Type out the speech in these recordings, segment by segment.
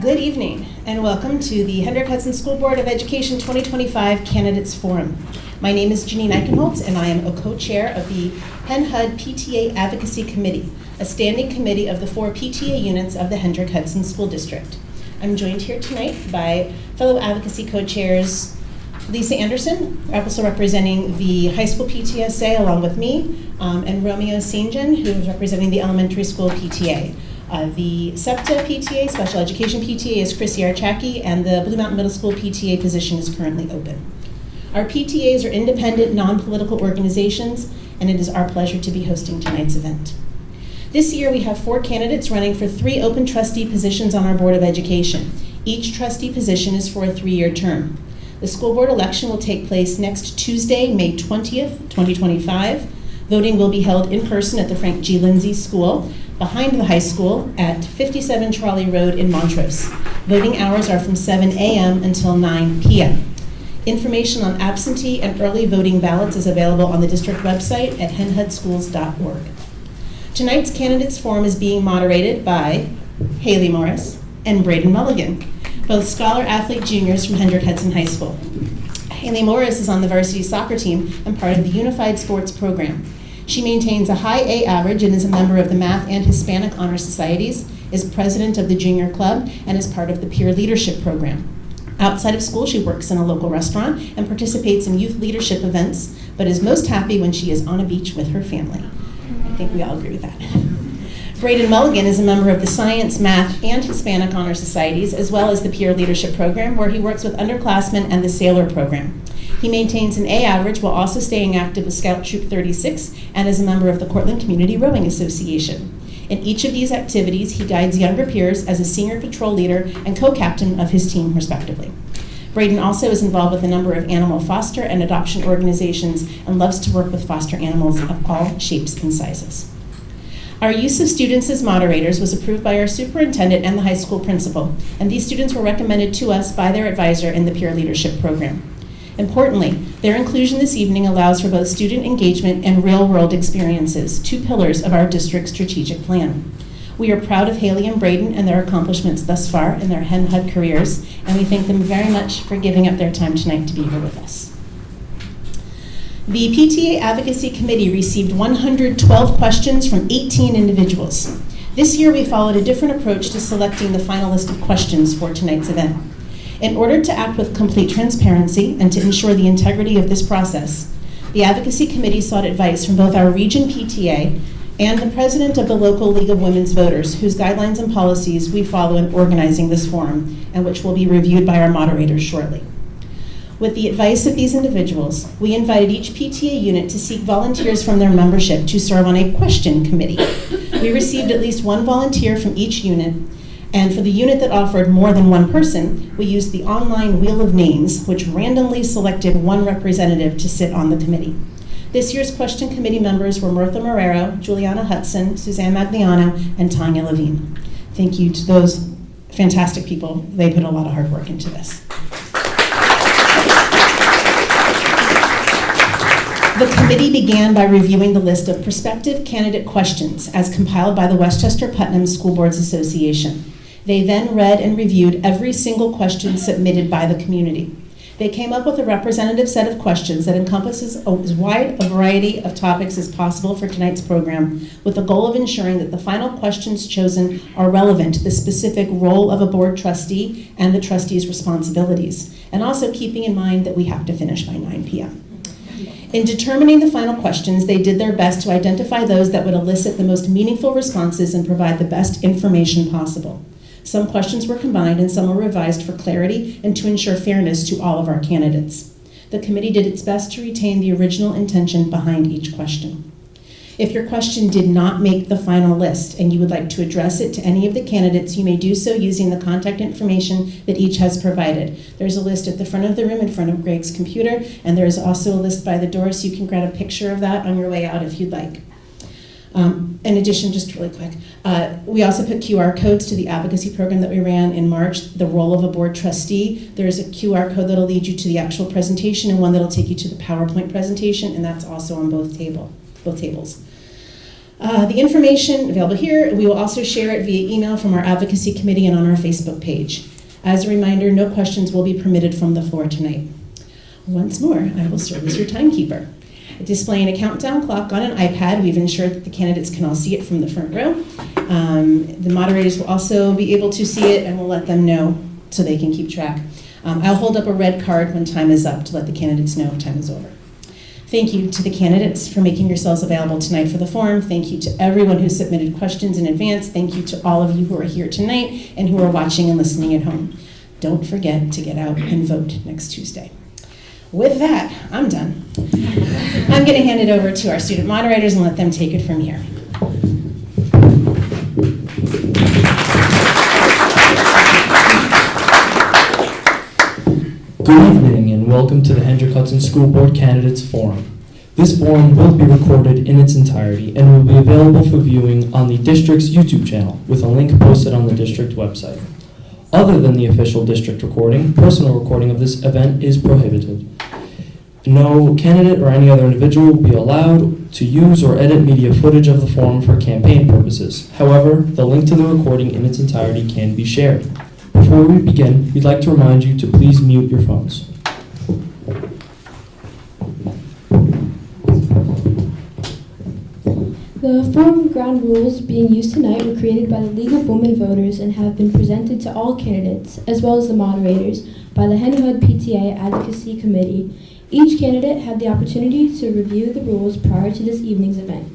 Good evening, and welcome to the Hendrick-Hudson School Board of Education 2025 Candidates Forum. My name is Janine Eichenholz, and I am a co-chair of the Hen-Hud PTA Advocacy Committee, a standing committee of the 4 PTA units of the Hendrick-Hudson School District. I'm joined here tonight by fellow advocacy co-chairs Lisa Anderson, also representing the high school PTSA along with me, and Romeo Sinjan, who is representing the elementary school PTA. The SEPTA PTA, Special Education PTA, is Chris Yarchaki, and the Blue Mountain Middle School PTA position is currently open. Our PTAs are independent, non-political organizations, and it is our pleasure to be hosting tonight's event. This year, we have 4 candidates running for 3 open trustee positions on our Board of Education. Each trustee position is for a 3-year term. The school board election will take place next Tuesday, May 20th, 2025. Voting will be held in person at the Frank G. Lindsay School, behind the high school at 57 Trolley Road in Montrose. Voting hours are from 7 a.m. until 9 p.m. Information on absentee and early voting ballots is available on the district website at henhudschools.org. Tonight's Candidates Forum is being moderated by Haley Morris and Braden Mulligan, both scholar-athlete juniors from Hendrick-Hudson High School. Haley Morris is on the varsity soccer team and part of the Unified Sports Program. She maintains a high A average and is a member of the Math and Hispanic Honor Societies, is president of the Junior Club, and is part of the Peer Leadership Program. Outside of school, she works in a local restaurant and participates in youth leadership events, but is most happy when she is on a beach with her family. I think we all agree with that. Braden Mulligan is a member of the Science, Math, and Hispanic Honor Societies, as well as the Peer Leadership Program, where he works with underclassmen and the Sailor Program. He maintains an A average while also staying active with Scout Troop 36 and is a member of the Cortland Community Rowing Association. In each of these activities, he guides younger peers as a senior patrol leader and co-captain of his team, respectively. Braden also is involved with a number of animal foster and adoption organizations and loves to work with foster animals of all shapes and sizes. Our use of students as moderators was approved by our superintendent and the high school principal, and these students were recommended to us by their advisor in the Peer Leadership Program. Importantly, their inclusion this evening allows for both student engagement and real-world experiences, 2 pillars of our district's strategic plan. We are proud of Haley and Braden and their accomplishments thus far in their Hen-Hud careers, and we thank them very much for giving up their time tonight to be here with us. The PTA Advocacy Committee received 112 questions from 18 individuals. This year, we followed a different approach to selecting the final list of questions for tonight's event. In order to act with complete transparency and to ensure the integrity of this process, the Advocacy Committee sought advice from both our region PTA and the president of the local League of Women's Voters, whose guidelines and policies we follow in organizing this forum, and which will be reviewed by our moderators shortly. With the advice of these individuals, we invited each PTA unit to seek volunteers from their membership to serve on a question committee. We received at least 1 volunteer from each unit, and for the unit that offered more than 1 person, we used the online Wheel of Names, which randomly selected 1 representative to sit on the committee. This year's question committee members were Martha Marrero, Juliana Hudson, Suzanne Magliano, and Tanya Levine. Thank you to those fantastic people. They put a lot of hard work into this. The committee began by reviewing the list of prospective candidate questions as compiled by the Westchester Putnam School Boards Association. They then read and reviewed every single question submitted by the community. They came up with a representative set of questions that encompasses as wide a variety of topics as possible for tonight's program, with the goal of ensuring that the final questions chosen are relevant to the specific role of a board trustee and the trustee's responsibilities, and also keeping in mind that we have to finish by 9 p.m. In determining the final questions, they did their best to identify those that would elicit the most meaningful responses and provide the best information possible. Some questions were combined and some were revised for clarity and to ensure fairness to all of our candidates. The committee did its best to retain the original intention behind each question. If your question did not make the final list and you would like to address it to any of the candidates, you may do so using the contact information that each has provided. There's a list at the front of the room in front of Greg's computer, and there's also a list by the door, so you can grab a picture of that on your way out if you'd like. In addition, just really quick, we also put QR codes to the advocacy program that we ran in March, the role of a board trustee. There's a QR code that'll lead you to the actual presentation and one that'll take you to the PowerPoint presentation, and that's also on both tables. The information available here, we will also share it via email from our advocacy committee and on our Facebook page. As a reminder, no questions will be permitted from the floor tonight. Once more, I will serve as your timekeeper. Displaying a countdown clock on an iPad, we've ensured that the candidates can all see it from the front row. The moderators will also be able to see it, and we'll let them know so they can keep track. I'll hold up a red card when time is up to let the candidates know time is over. Thank you to the candidates for making yourselves available tonight for the forum. Thank you to everyone who submitted questions in advance. Thank you to all of you who are here tonight and who are watching and listening at home. Don't forget to get out and vote next Tuesday. With that, I'm done. I'm going to hand it over to our student moderators and let them take it from here. Good evening and welcome to the Hendrick Hudson School Board Candidates Forum. This forum will be recorded in its entirety and will be available for viewing on the district's YouTube channel with a link posted on the district website. Other than the official district recording, personal recording of this event is prohibited. No candidate or any other individual will be allowed to use or edit media footage of the forum for campaign purposes. However, the link to the recording in its entirety can be shared. Before we begin, we'd like to remind you to please mute your phones. The forum ground rules being used tonight were created by the League of Women Voters and have been presented to all candidates, as well as the moderators, by the Hen Hood PTA Advocacy Committee. Each candidate had the opportunity to review the rules prior to this evening's event.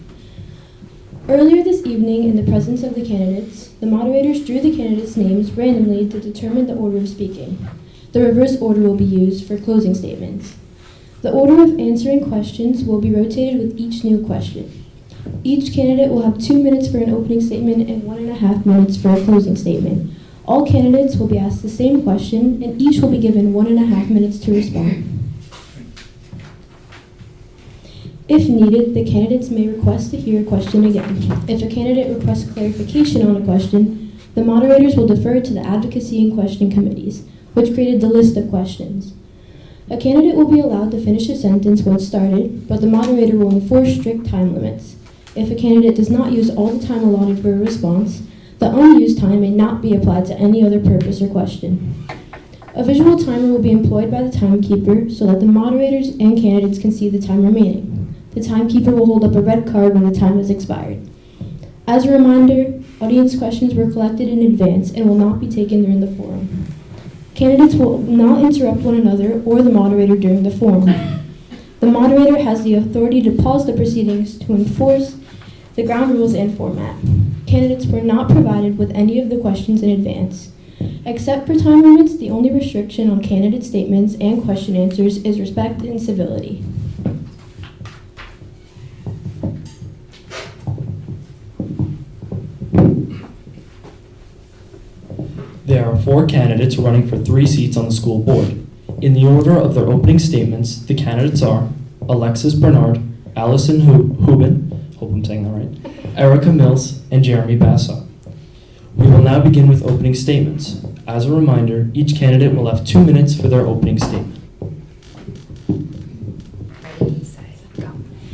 Earlier this evening, in the presence of the candidates, the moderators drew the candidates' names randomly to determine the order of speaking. The reverse order will be used for closing statements. The order of answering questions will be rotated with each new question. Each candidate will have 2 minutes for an opening statement and 1.5 minutes for a closing statement. All candidates will be asked the same question, and each will be given 1.5 minutes to respond. If needed, the candidates may request to hear a question again. If a candidate requests clarification on a question, the moderators will defer to the advocacy and question committees, which created the list of questions. A candidate will be allowed to finish a sentence once started, but the moderator will enforce strict time limits. If a candidate does not use all the time allotted for a response, the unused time may not be applied to any other purpose or question. A visual timer will be employed by the timekeeper so that the moderators and candidates can see the time remaining. The timekeeper will hold up a red card when the time has expired. As a reminder, audience questions were collected in advance and will not be taken during the forum. Candidates will not interrupt one another or the moderator during the forum. The moderator has the authority to pause the proceedings to enforce the ground rules and format. Candidates were not provided with any of the questions in advance. Except for time limits, the only restriction on candidate statements and question answers is respect and civility. There are 4 candidates running for 3 seats on the school board. In the order of their opening statements, the candidates are Alexis Bernard, Allison Hubin, hope I'm saying that right, Erica Mills, and Jeremy Basso. We will now begin with opening statements. As a reminder, each candidate will have 2 minutes for their opening statement.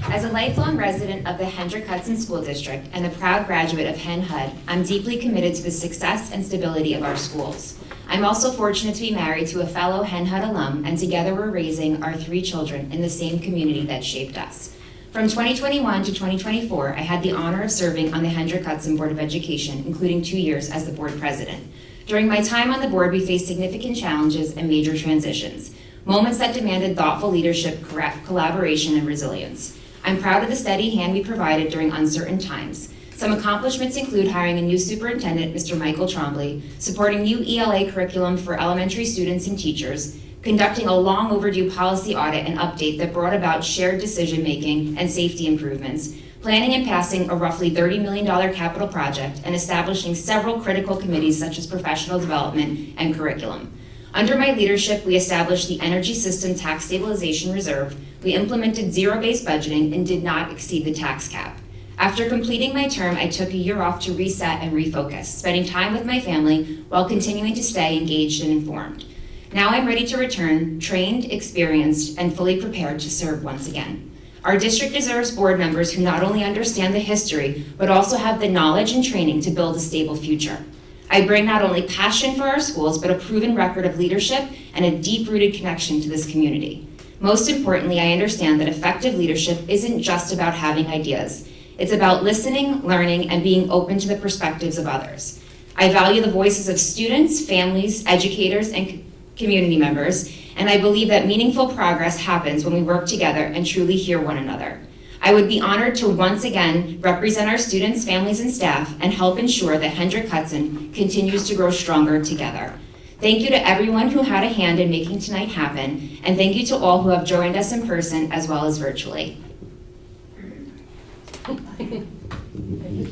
As a lifelong resident of the Hendrick Hudson School District and a proud graduate of Hen Hud, I'm deeply committed to the success and stability of our schools. I'm also fortunate to be married to a fellow Hen Hud alum, and together we're raising our 3 children in the same community that shaped us. From 2021 to 2024, I had the honor of serving on the Hendrick Hudson Board of Education, including 2 years as the board president. During my time on the board, we faced significant challenges and major transitions, moments that demanded thoughtful leadership, collaboration, and resilience. I'm proud of the steady hand we provided during uncertain times. Some accomplishments include hiring a new superintendent, Mr. Michael Trombley, supporting new ELA curriculum for elementary students and teachers, conducting a long overdue policy audit and update that brought about shared decision-making and safety improvements, planning and passing a roughly $30 million capital project, and establishing several critical committees such as professional development and curriculum. Under my leadership, we established the Energy System Tax Stabilization Reserve, we implemented zero-based budgeting, and did not exceed the tax cap. After completing my term, I took a year off to reset and refocus, spending time with my family while continuing to stay engaged and informed. Now I'm ready to return, trained, experienced, and fully prepared to serve once again. Our district deserves board members who not only understand the history, but also have the knowledge and training to build a stable future. I bring not only passion for our schools, but a proven record of leadership and a deep-rooted connection to this community. Most importantly, I understand that effective leadership isn't just about having ideas. It's about listening, learning, and being open to the perspectives of others. I value the voices of students, families, educators, and community members, and I believe that meaningful progress happens when we work together and truly hear one another. I would be honored to once again represent our students, families, and staff and help ensure that Hendrick Hudson continues to grow stronger together. Thank you to everyone who had a hand in making tonight happen, and thank you to all who have joined us in person as well as virtually. Thank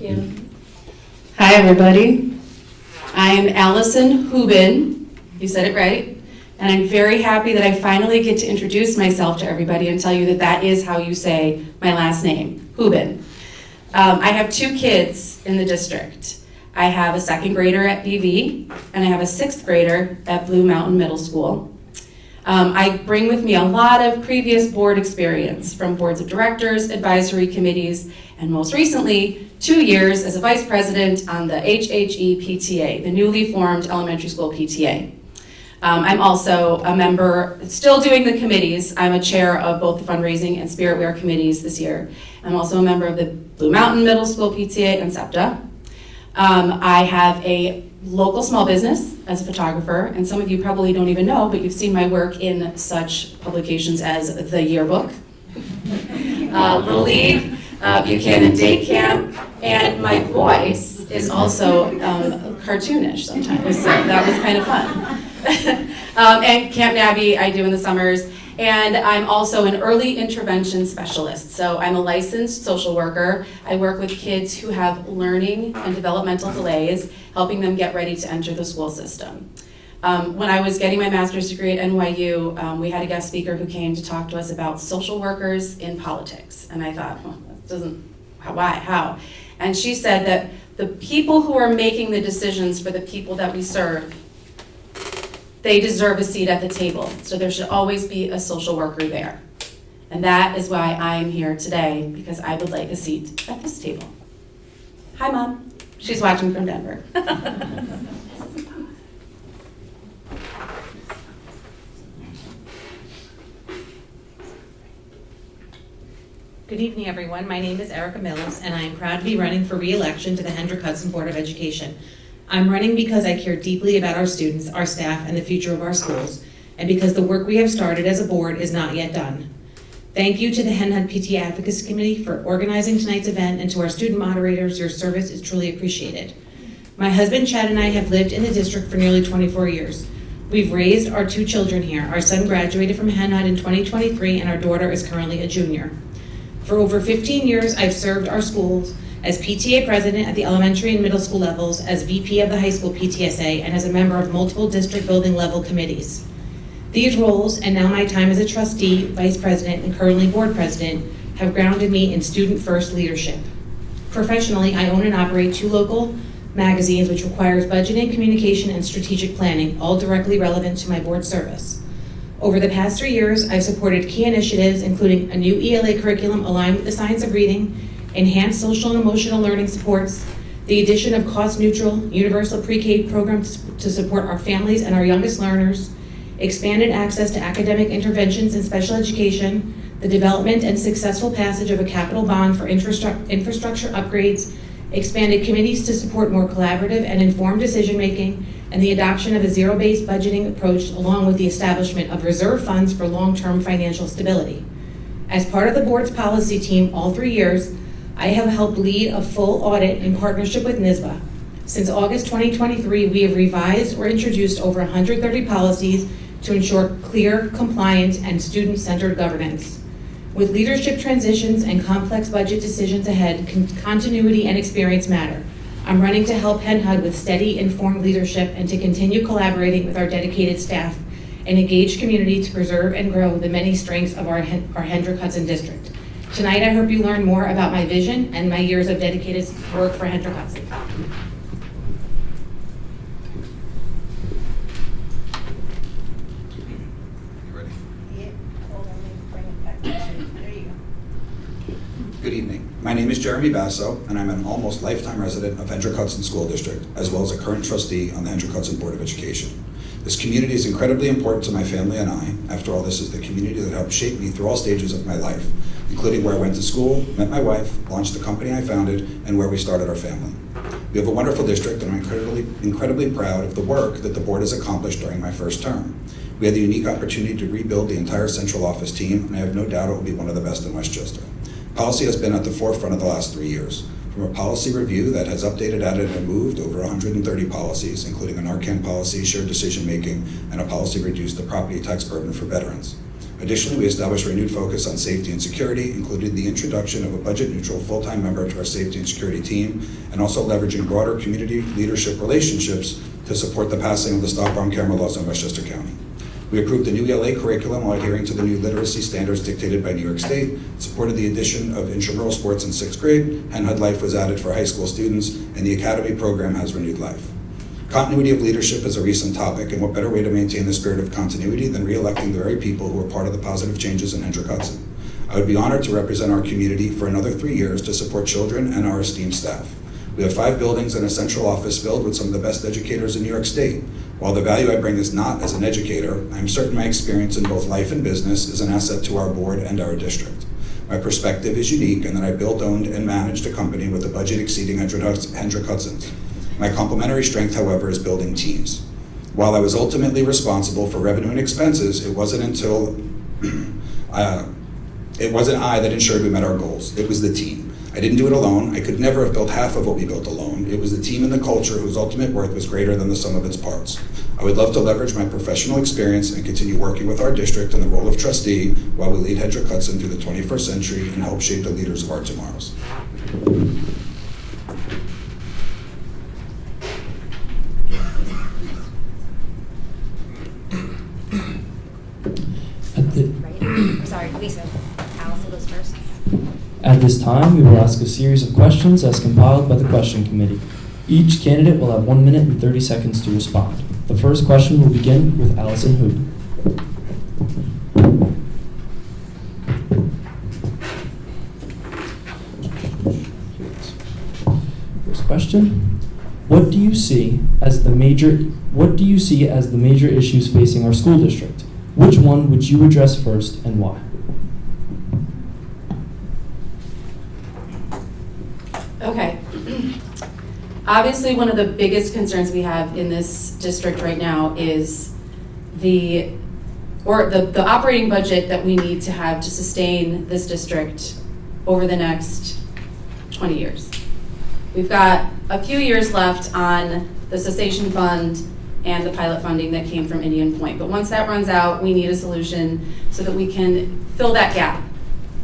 you. Hi, everybody. I'm Allison Hubin. You said it right. And I'm very happy that I finally get to introduce myself to everybody and tell you that that is how you say my last name, Hubin. I have 2 kids in the district. I have a 2nd grader at BV, and I have a 6th grader at Blue Mountain Middle School. I bring with me a lot of previous board experience from boards of directors, advisory committees, and most recently, 2 years as a vice president on the HHE PTA, the newly formed elementary school PTA. I'm also a member, still doing the committees. I'm a chair of both the fundraising and spirit wear committees this year. I'm also a member of the Blue Mountain Middle School PTA and SEPTA. I have a local small business as a photographer, and some of you probably don't even know, but you've seen my work in such publications as The Yearbook, Little League, Buchanan Day Camp, and my voice is also cartoonish sometimes, so that was kind of fun. And Camp Nabby I do in the summers, and I'm also an early intervention specialist. So I'm a licensed social worker. I work with kids who have learning and developmental delays, helping them get ready to enter the school system. When I was getting my master's degree at NYU, we had a guest speaker who came to talk to us about social workers in politics. And I thought, well, that doesn't, why, how? And she said that the people who are making the decisions for the people that we serve, they deserve a seat at the table. So there should always be a social worker there. And that is why I am here today, because I would like a seat at this table. Hi, Mom. She's watching from Denver. Good evening, everyone. My name is Erica Mills, and I am proud to be running for re-election to the Hendrick Hudson Board of Education. I'm running because I care deeply about our students, our staff, and the future of our schools, and because the work we have started as a board is not yet done. Thank you to the Hen Hud PTA Advocacy Committee for organizing tonight's event, and to our student moderators, your service is truly appreciated. My husband Chad and I have lived in the district for nearly 24 years. We've raised our 2 children here. Our son graduated from Hen Hud in 2023, and our daughter is currently a junior. For over 15 years, I've served our schools as PTA president at the elementary and middle school levels, as VP of the high school PTSA, and as a member of multiple district building level committees. These roles, and now my time as a trustee, vice president, and currently board president, have grounded me in student-first leadership. Professionally, I own and operate 2 local magazines, which requires budgeting, communication, and strategic planning, all directly relevant to my board service. Over the past 3 years, I've supported key initiatives, including a new ELA curriculum aligned with the science of reading, enhanced social and emotional learning supports, the addition of cost-neutral, universal pre-K programs to support our families and our youngest learners, expanded access to academic interventions in special education, the development and successful passage of a capital bond for infrastructure upgrades, expanded committees to support more collaborative and informed decision-making, and the adoption of a zero-based budgeting approach, along with the establishment of reserve funds for long-term financial stability. As part of the board's policy team all 3 years, I have helped lead a full audit in partnership with NYSBA. Since August 2023, we have revised or introduced over 130 policies to ensure clear, compliant, and student-centered governance. With leadership transitions and complex budget decisions ahead, continuity and experience matter. I'm running to help Hen Hud with steady, informed leadership and to continue collaborating with our dedicated staff and engaged community to preserve and grow the many strengths of our Hendrick Hudson district. Tonight, I hope you learn more about my vision and my years of dedicated work for Hendrick Hudson. You ready? Yeah, hold on, let me bring it back. There you go. evening. My name is Jeremy Basso, and I'm an almost lifetime resident of Hendrick-Hudson School District, as well as a current trustee on the Hendrick-Hudson Board of Education. This community is incredibly important to my family and I. After all, this is the community that helped shape me through all stages of my life, including where I went to school, met my wife, launched the company I founded, and where we started our family. We have a wonderful district, and I'm incredibly proud of the work that the board has accomplished during my first term. We had the unique opportunity to rebuild the entire central office team, and I have no doubt it will be one of the best in Westchester. Policy has been at the forefront of the last 3 years. From a policy review that has updated, added, and removed over 130 policies, including a Narcan policy, shared decision-making, and a policy to reduce the property tax burden for veterans. Additionally, we established a renewed focus on safety and security, including the introduction of a budget-neutral full-time member to our safety and security team, and also leveraging broader community leadership relationships to support the passing of the stop-arm camera laws in Westchester County. We approved the new ELA curriculum while adhering to the new literacy standards dictated by New York State, supported the addition of intramural sports in 6th grade, Hen Hud Life was added for high school students, and the Academy program has renewed life. Continuity of leadership is a recent topic, and what better way to maintain the spirit of continuity than re-electing the very people who are part of the positive changes in Hendrick-Hudson. I would be honored to represent our community for another 3 years to support children and our esteemed staff. We have 5 buildings and a central office filled with some of the best educators in New York State. While the value I bring is not as an educator, I am certain my experience in both life and business is an asset to our board and our district. My perspective is unique in that I built, owned, and managed a company with a budget exceeding Hendrick-Hudson's. My complementary strength, however, is building teams. While I was ultimately responsible for revenue and expenses, it wasn't I that ensured we met our goals. It was the team. I didn't do it alone. I could never have built half of what we built alone. It was the team and the culture whose ultimate worth was greater than the sum of its parts. I would love to leverage my professional experience and continue working with our district in the role of trustee while we lead Hendrick-Hudson through the 21st century and help shape the leaders of our tomorrows. Right? Sorry, Lisa. Allison goes first. At this time, we will ask a series of questions as compiled by the question committee. Each candidate will have 1 minute and 30 seconds to respond. The first question will begin with Allison Hood. First question: What do you see as the major issues facing our school district? Which one would you address first and why? Okay. Obviously, one of the biggest concerns we have in this district right now is the operating budget that we need to have to sustain this district over the next 20 years. We've got a few years left on the cessation fund and the pilot funding that came from Indian Point. But once that runs out, we need a solution so that we can fill that gap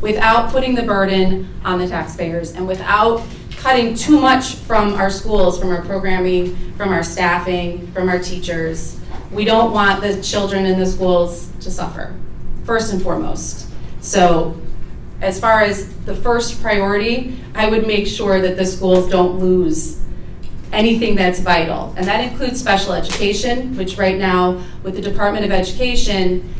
without putting the burden on the taxpayers and without cutting too much from our schools, from our programming, from our staffing, from our teachers. We don't want the children in the schools to suffer, first and foremost. So as far as the first priority, I would make sure that the schools don't lose anything that's vital. And that includes special education, which right now with the Department of Education,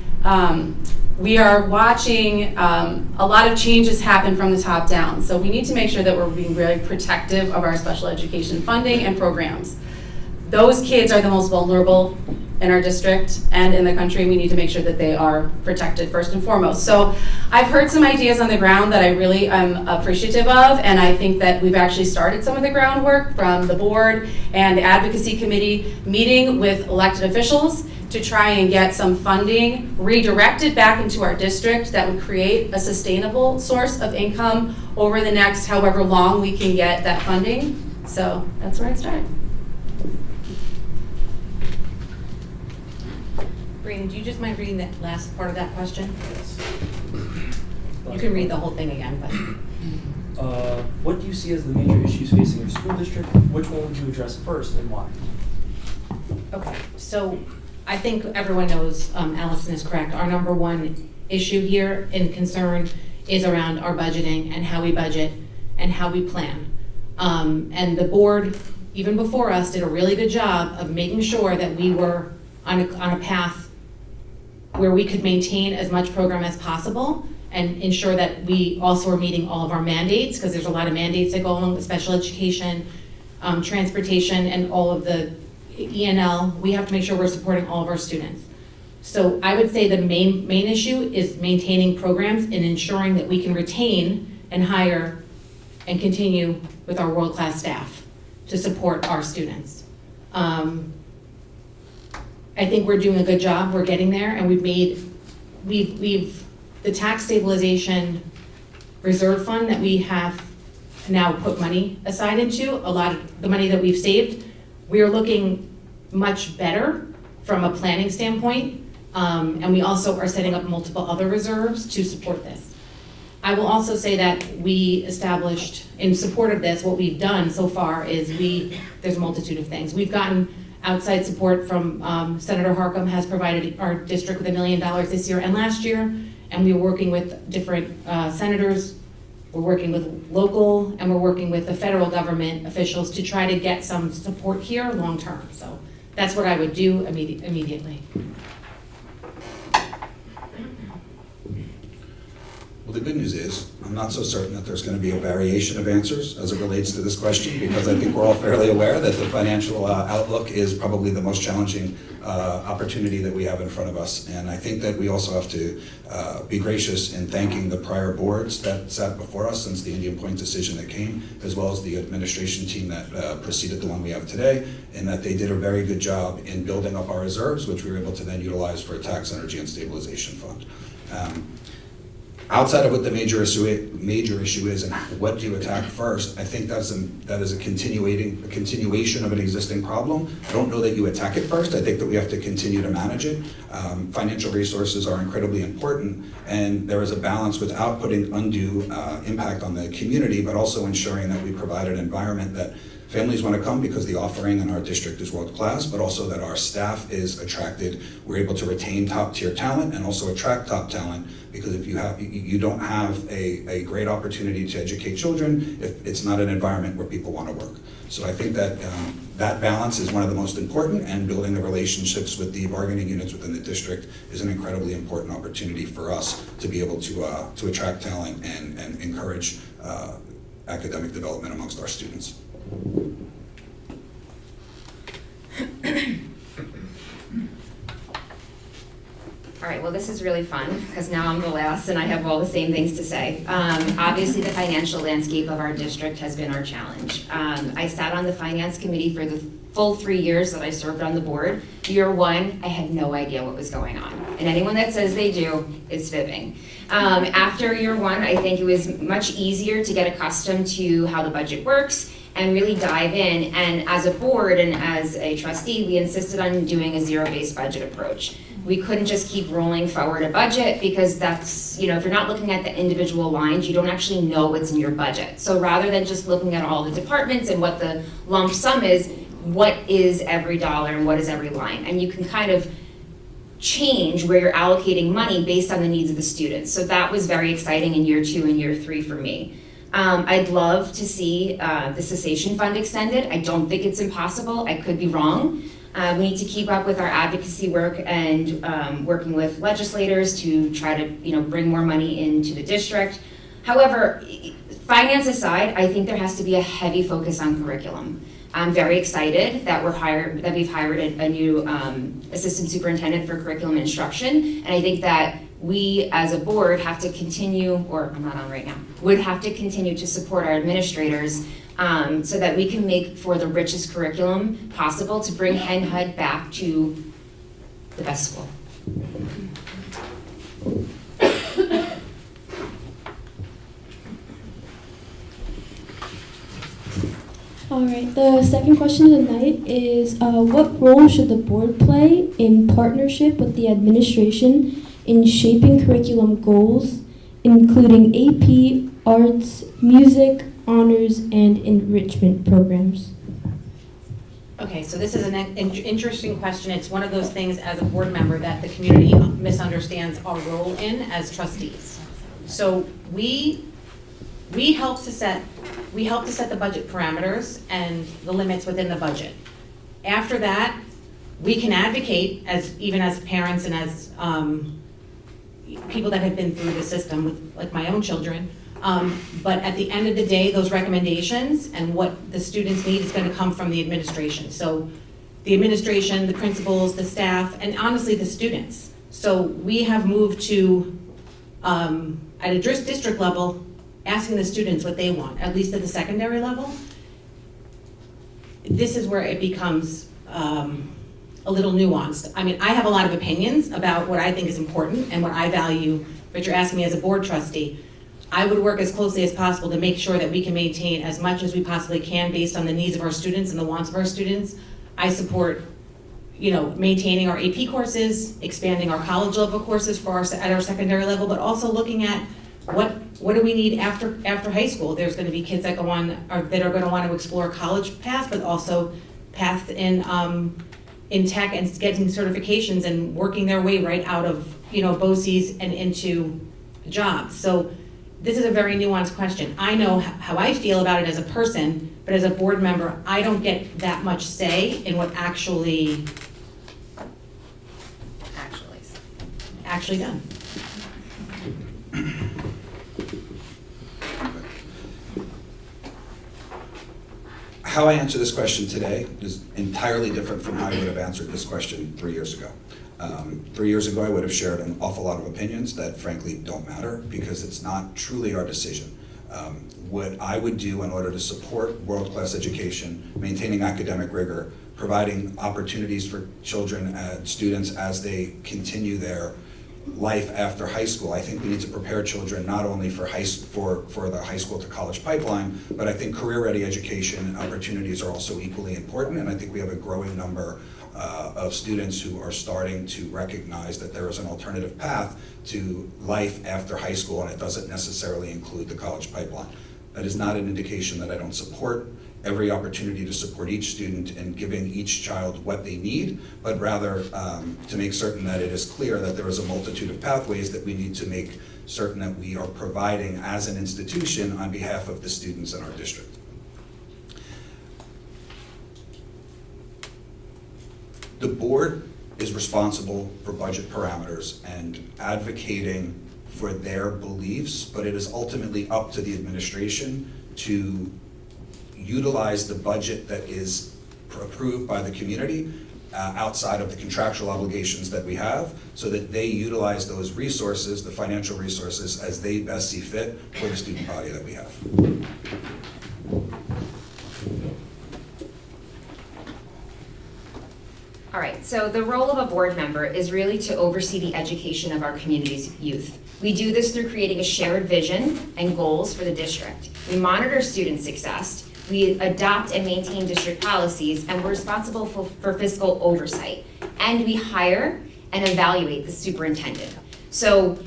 we are watching a lot of changes happen from the top down. So we need to make sure that we're being really protective of our special education funding and programs. Those kids are the most vulnerable in our district and in the country. We need to make sure that they are protected first and foremost. So I've heard some ideas on the ground that I really am appreciative of, and I think that we've actually started some of the groundwork from the board and the advocacy committee meeting with elected officials to try and get some funding redirected back into our district that would create a sustainable source of income over the next however long we can get that funding. So that's where I'd start. Brandon, do you just mind reading that last part of that question? Yes. You can read the whole thing again, but. What do you see as the major issues facing your school district? Which one would you address first and why? Okay, so I think everyone knows, Allison is correct. Our number one issue here and concern is around our budgeting and how we budget and how we plan. And the board, even before us, did a really good job of making sure that we were on a path where we could maintain as much program as possible and ensure that we also are meeting all of our mandates, because there's a lot of mandates that go along with special education, transportation, and all of the ENL. We have to make sure we're supporting all of our students. So I would say the main issue is maintaining programs and ensuring that we can retain and hire and continue with our world-class staff to support our students. I think we're doing a good job. We're getting there, and we've the tax stabilization reserve fund that we have now put money aside into, a lot of the money that we've saved, we're looking much better from a planning standpoint, and we also are setting up multiple other reserves to support this. I will also say that we established, in support of this, what we've done so far is there's a multitude of things. We've gotten outside support from Senator Harcum has provided our district with $1 million this year and last year, and we're working with different senators. We're working with local, and we're working with the federal government officials to try to get some support here long term. So that's what I would do immediately. Well, the good news is, I'm not so certain that there's going to be a variation of answers as it relates to this question, because I think we're all fairly aware that the financial outlook is probably the most challenging opportunity that we have in front of us. And I think that we also have to be gracious in thanking the prior boards that sat before us since the Indian Point decision that came, as well as the administration team that preceded the one we have today, and that they did a very good job in building up our reserves, which we were able to then utilize for a tax, energy, and stabilization fund. Outside of what the major issue is and what do you attack first, I think that is a continuation of an existing problem. I don't know that you attack it first. I think that we have to continue to manage it. Financial resources are incredibly important, and there is a balance without putting undue impact on the community, but also ensuring that we provide an environment that families want to come because the offering in our district is world-class, but also that our staff is attracted. We're able to retain top-tier talent and also attract top talent, because if you don't have a great opportunity to educate children if it's not an environment where people want to work. So I think that that balance is one of the most important, and building the relationships with the bargaining units within the district is an incredibly important opportunity for us to be able to attract talent and encourage academic development amongst our students. All right, well, this is really fun, because now I'm the last and I have all the same things to say. Obviously, the financial landscape of our district has been our challenge. I sat on the finance committee for the full 3 years that I served on the board. Year one, I had no idea what was going on. And anyone that says they do is fibbing. After year one, I think it was much easier to get accustomed to how the budget works and really dive in. And as a board and as a trustee, we insisted on doing a zero-based budget approach. We couldn't just keep rolling forward a budget, because that's, if you're not looking at the individual lines, you don't actually know what's in your budget. So rather than just looking at all the departments and what the lump sum is, what is every dollar and what is every line? And you can kind of change where you're allocating money based on the needs of the students. So that was very exciting in year 2 and year 3 for me. I'd love to see the cessation fund extended. I don't think it's impossible. I could be wrong. We need to keep up with our advocacy work and working with legislators to try to bring more money into the district. However, finance aside, I think there has to be a heavy focus on curriculum. I'm very excited that we've hired a new assistant superintendent for curriculum instruction, and I think that we as a board have to continue, or I'm not on right now, would have to continue to support our administrators so that we can make for the richest curriculum possible to bring Hen Hud back to the best school. All right, the second question of the night is what role should the board play in partnership with the administration in shaping curriculum goals, including AP, arts, music, honors, and enrichment programs? Okay, so this is an interesting question. It's one of those things as a board member that the community misunderstands our role in as trustees. So we help to set the budget parameters and the limits within the budget. After that, we can advocate even as parents and as people that have been through the system with, like my own children. But at the end of the day, those recommendations and what the students need is gonna come from the administration. So the administration, the principals, the staff, and honestly, the students. So we have moved to, at a district level, asking the students what they want, at least at the secondary level. This is where it becomes a little nuanced. I mean, I have a lot of opinions about what I think is important and what I value, but you're asking me as a board trustee. I would work as closely as possible to make sure that we can maintain as much as we possibly can based on the needs of our students and the wants of our students. I support, maintaining our AP courses, expanding our college level courses at our secondary level, but also looking at what do we need after high school. There's going to be kids that go on that are going to want to explore college paths, but also paths in tech and getting certifications and working their way right out of BOCES and into jobs. So this is a very nuanced question. I know how I feel about it as a person, but as a board member, I don't get that much say in what actually done. How I answer this question today is entirely different from how I would have answered this question 3 years ago. 3 years ago, I would have shared an awful lot of opinions that frankly don't matter because it's not truly our decision. What I would do in order to support world-class education, maintaining academic rigor, providing opportunities for children and students as they continue their life after high school. I think we need to prepare children not only for the high school to college pipeline, but I think career-ready education opportunities are also equally important, and I think we have a growing number of students who are starting to recognize that there is an alternative path to life after high school, and it doesn't necessarily include the college pipeline. That is not an indication that I don't support every opportunity to support each student and giving each child what they need, but rather to make certain that it is clear that there is a multitude of pathways that we need to make certain that we are providing as an institution on behalf of the students in our district. The board is responsible for budget parameters and advocating for their beliefs, but it is ultimately up to the administration to utilize the budget that is approved by the community outside of the contractual obligations that we have, so that they utilize those resources, the financial resources, as they best see fit for the student body that we have. All right, so the role of a board member is really to oversee the education of our community's youth. We do this through creating a shared vision and goals for the district. We monitor student success, we adopt and maintain district policies, and we're responsible for fiscal oversight. And we hire and evaluate the superintendent. So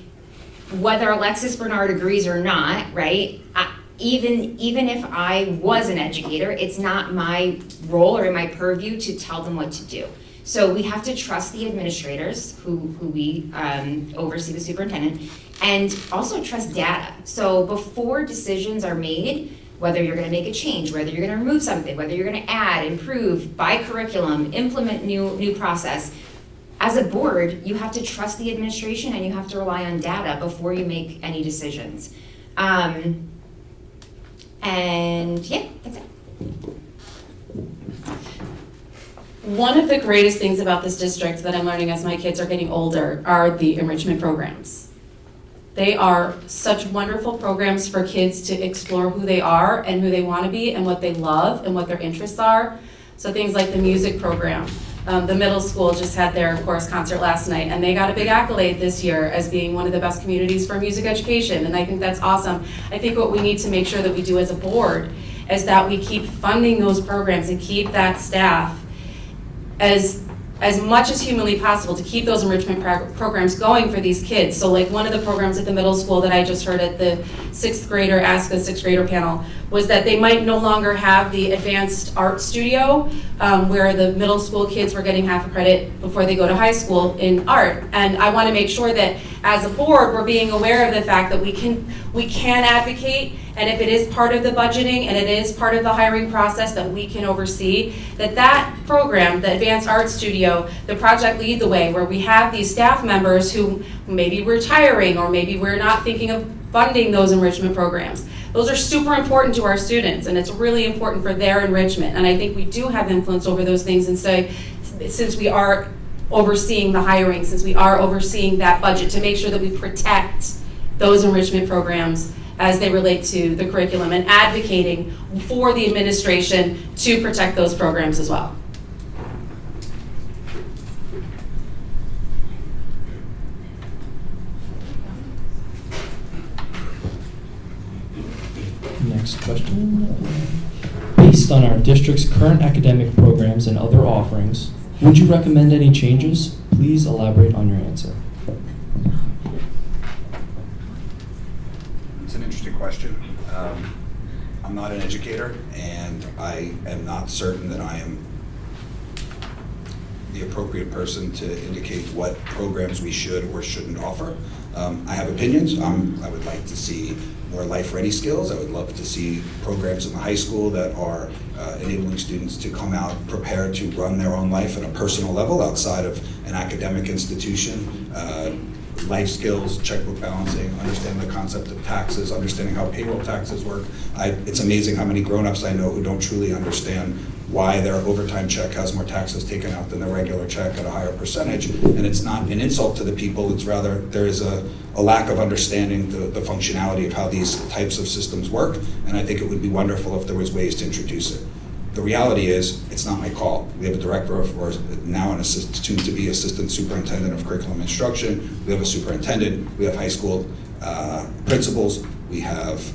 whether Alexis Bernard agrees or not, right, even if I was an educator, it's not my role or in my purview to tell them what to do. So we have to trust the administrators who we oversee the superintendent, and also trust data. So before decisions are made, whether you're gonna make a change, whether you're gonna remove something, whether you're gonna add, improve, buy curriculum, implement new process, as a board, you have to trust the administration and you have to rely on data before you make any decisions. And yeah, that's it. One of the greatest things about this district that I'm learning as my kids are getting older are the enrichment programs. They are such wonderful programs for kids to explore who they are and who they want to be and what they love and what their interests are. So things like the music program. The middle school just had their chorus concert last night, and they got a big accolade this year as being one of the best communities for music education, and I think that's awesome. I think what we need to make sure that we do as a board is that we keep funding those programs and keep that staff as much as humanly possible to keep those enrichment programs going for these kids. So like one of the programs at the middle school that I just heard at the sixth grader, Ask a Sixth Grader panel, was that they might no longer have the advanced art studio where the middle school kids were getting half a credit before they go to high school in art. And I want to make sure that as a board, we're being aware of the fact that we can advocate, and if it is part of the budgeting and it is part of the hiring process that we can oversee, that program, the Advanced Art Studio, the Project Lead the Way, where we have these staff members who maybe we're retiring or maybe we're not thinking of funding those enrichment programs. Those are super important to our students, and it's really important for their enrichment. And I think we do have influence over those things, and so since we are overseeing the hiring, since we are overseeing that budget, to make sure that we protect those enrichment programs as they relate to the curriculum, and advocating for the administration to protect those programs as well. Next question. Based on our district's current academic programs and other offerings, would you recommend any changes? Please elaborate on your answer. It's an interesting question. I'm not an educator, and I am not certain that I am the appropriate person to indicate what programs we should or shouldn't offer. I have opinions. I would like to see more life-ready skills. I would love to see programs in the high school that are enabling students to come out prepared to run their own life at a personal level outside of an academic institution. Life skills, checkbook balancing, understanding the concept of taxes, understanding how payroll taxes work. It's amazing how many grown-ups I know who don't truly understand why their overtime check has more taxes taken out than their regular check at a higher percentage. And it's not an insult to the people, it's rather there is a lack of understanding the functionality of how these types of systems work, and I think it would be wonderful if there was ways to introduce it. The reality is, it's not my call. We have a director of, or now an soon-to-be assistant superintendent of curriculum instruction. We have a superintendent. We have high school principals. We have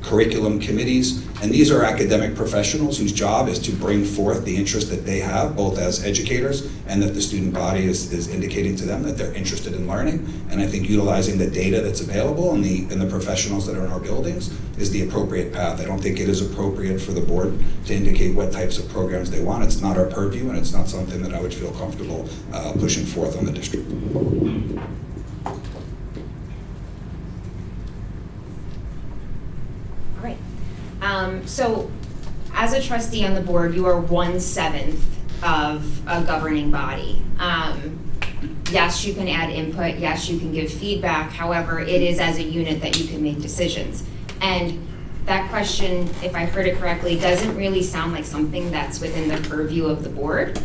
curriculum committees, and these are academic professionals whose job is to bring forth the interest that they have, both as educators and that the student body is indicating to them that they're interested in learning. And I think utilizing the data that's available and the professionals that are in our buildings is the appropriate path. I don't think it is appropriate for the board to indicate what types of programs they want. It's not our purview, and it's not something that I would feel comfortable pushing forth on the district. All right. So as a trustee on the board, you are 1/7 of a governing body. Yes, you can add input. Yes, you can give feedback. However, it is as a unit that you can make decisions. And that question, if I heard it correctly, doesn't really sound like something that's within the purview of the board.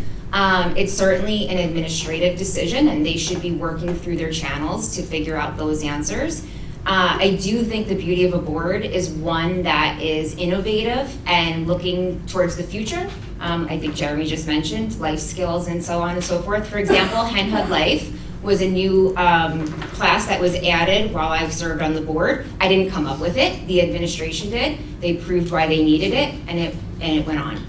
It's certainly an administrative decision, and they should be working through their channels to figure out those answers. I do think the beauty of a board is one that is innovative and looking towards the future. I think Jeremy just mentioned life skills and so on and so forth. For example, Hen Hud Life was a new class that was added while I've served on the board. I didn't come up with it, the administration did. They proved why they needed it, and it went on.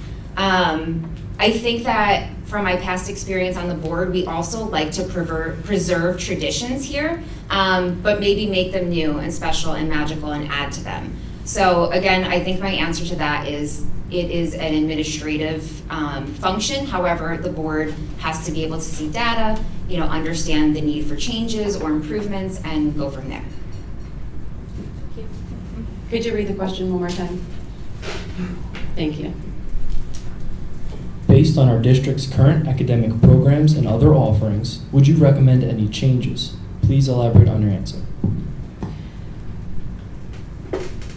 I think that from my past experience on the board, we also like to preserve traditions here, but maybe make them new and special and magical and add to them. So again, I think my answer to that is it is an administrative function. However, the board has to be able to see data, understand the need for changes or improvements, and go from there. Could you read the question one more time? Thank you. Based on our district's current academic programs and other offerings, would you recommend any changes? Please elaborate on your answer.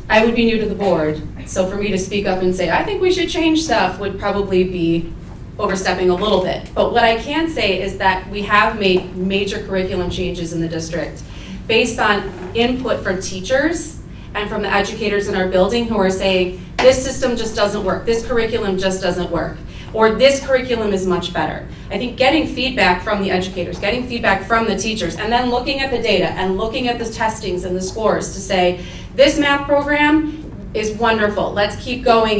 I would be new to the board, so for me to speak up and say, I think we should change stuff would probably be overstepping a little bit. But what I can say is that we have made major curriculum changes in the district based on input from teachers and from the educators in our building who are saying, this system just doesn't work, this curriculum just doesn't work, or this curriculum is much better. I think getting feedback from the educators, getting feedback from the teachers, and then looking at the data and looking at the testings and the scores to say, this math program is wonderful, let's keep going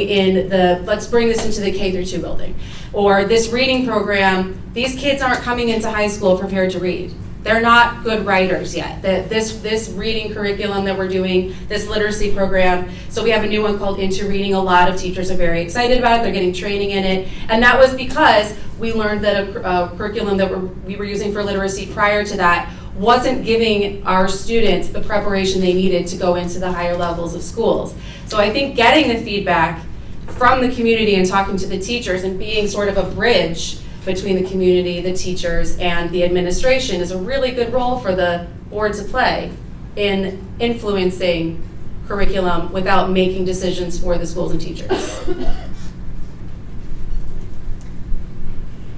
let's bring this into the K through 2 building. Or this reading program, these kids aren't coming into high school prepared to read. They're not good writers yet. This reading curriculum that we're doing, this literacy program, so we have a new one called Into Reading. A lot of teachers are very excited about it. They're getting training in it. And that was because we learned that a curriculum that we were using for literacy prior to that wasn't giving our students the preparation they needed to go into the higher levels of schools. So I think getting the feedback from the community and talking to the teachers and being sort of a bridge between the community, the teachers, and the administration is a really good role for the board to play in influencing curriculum without making decisions for the schools and teachers.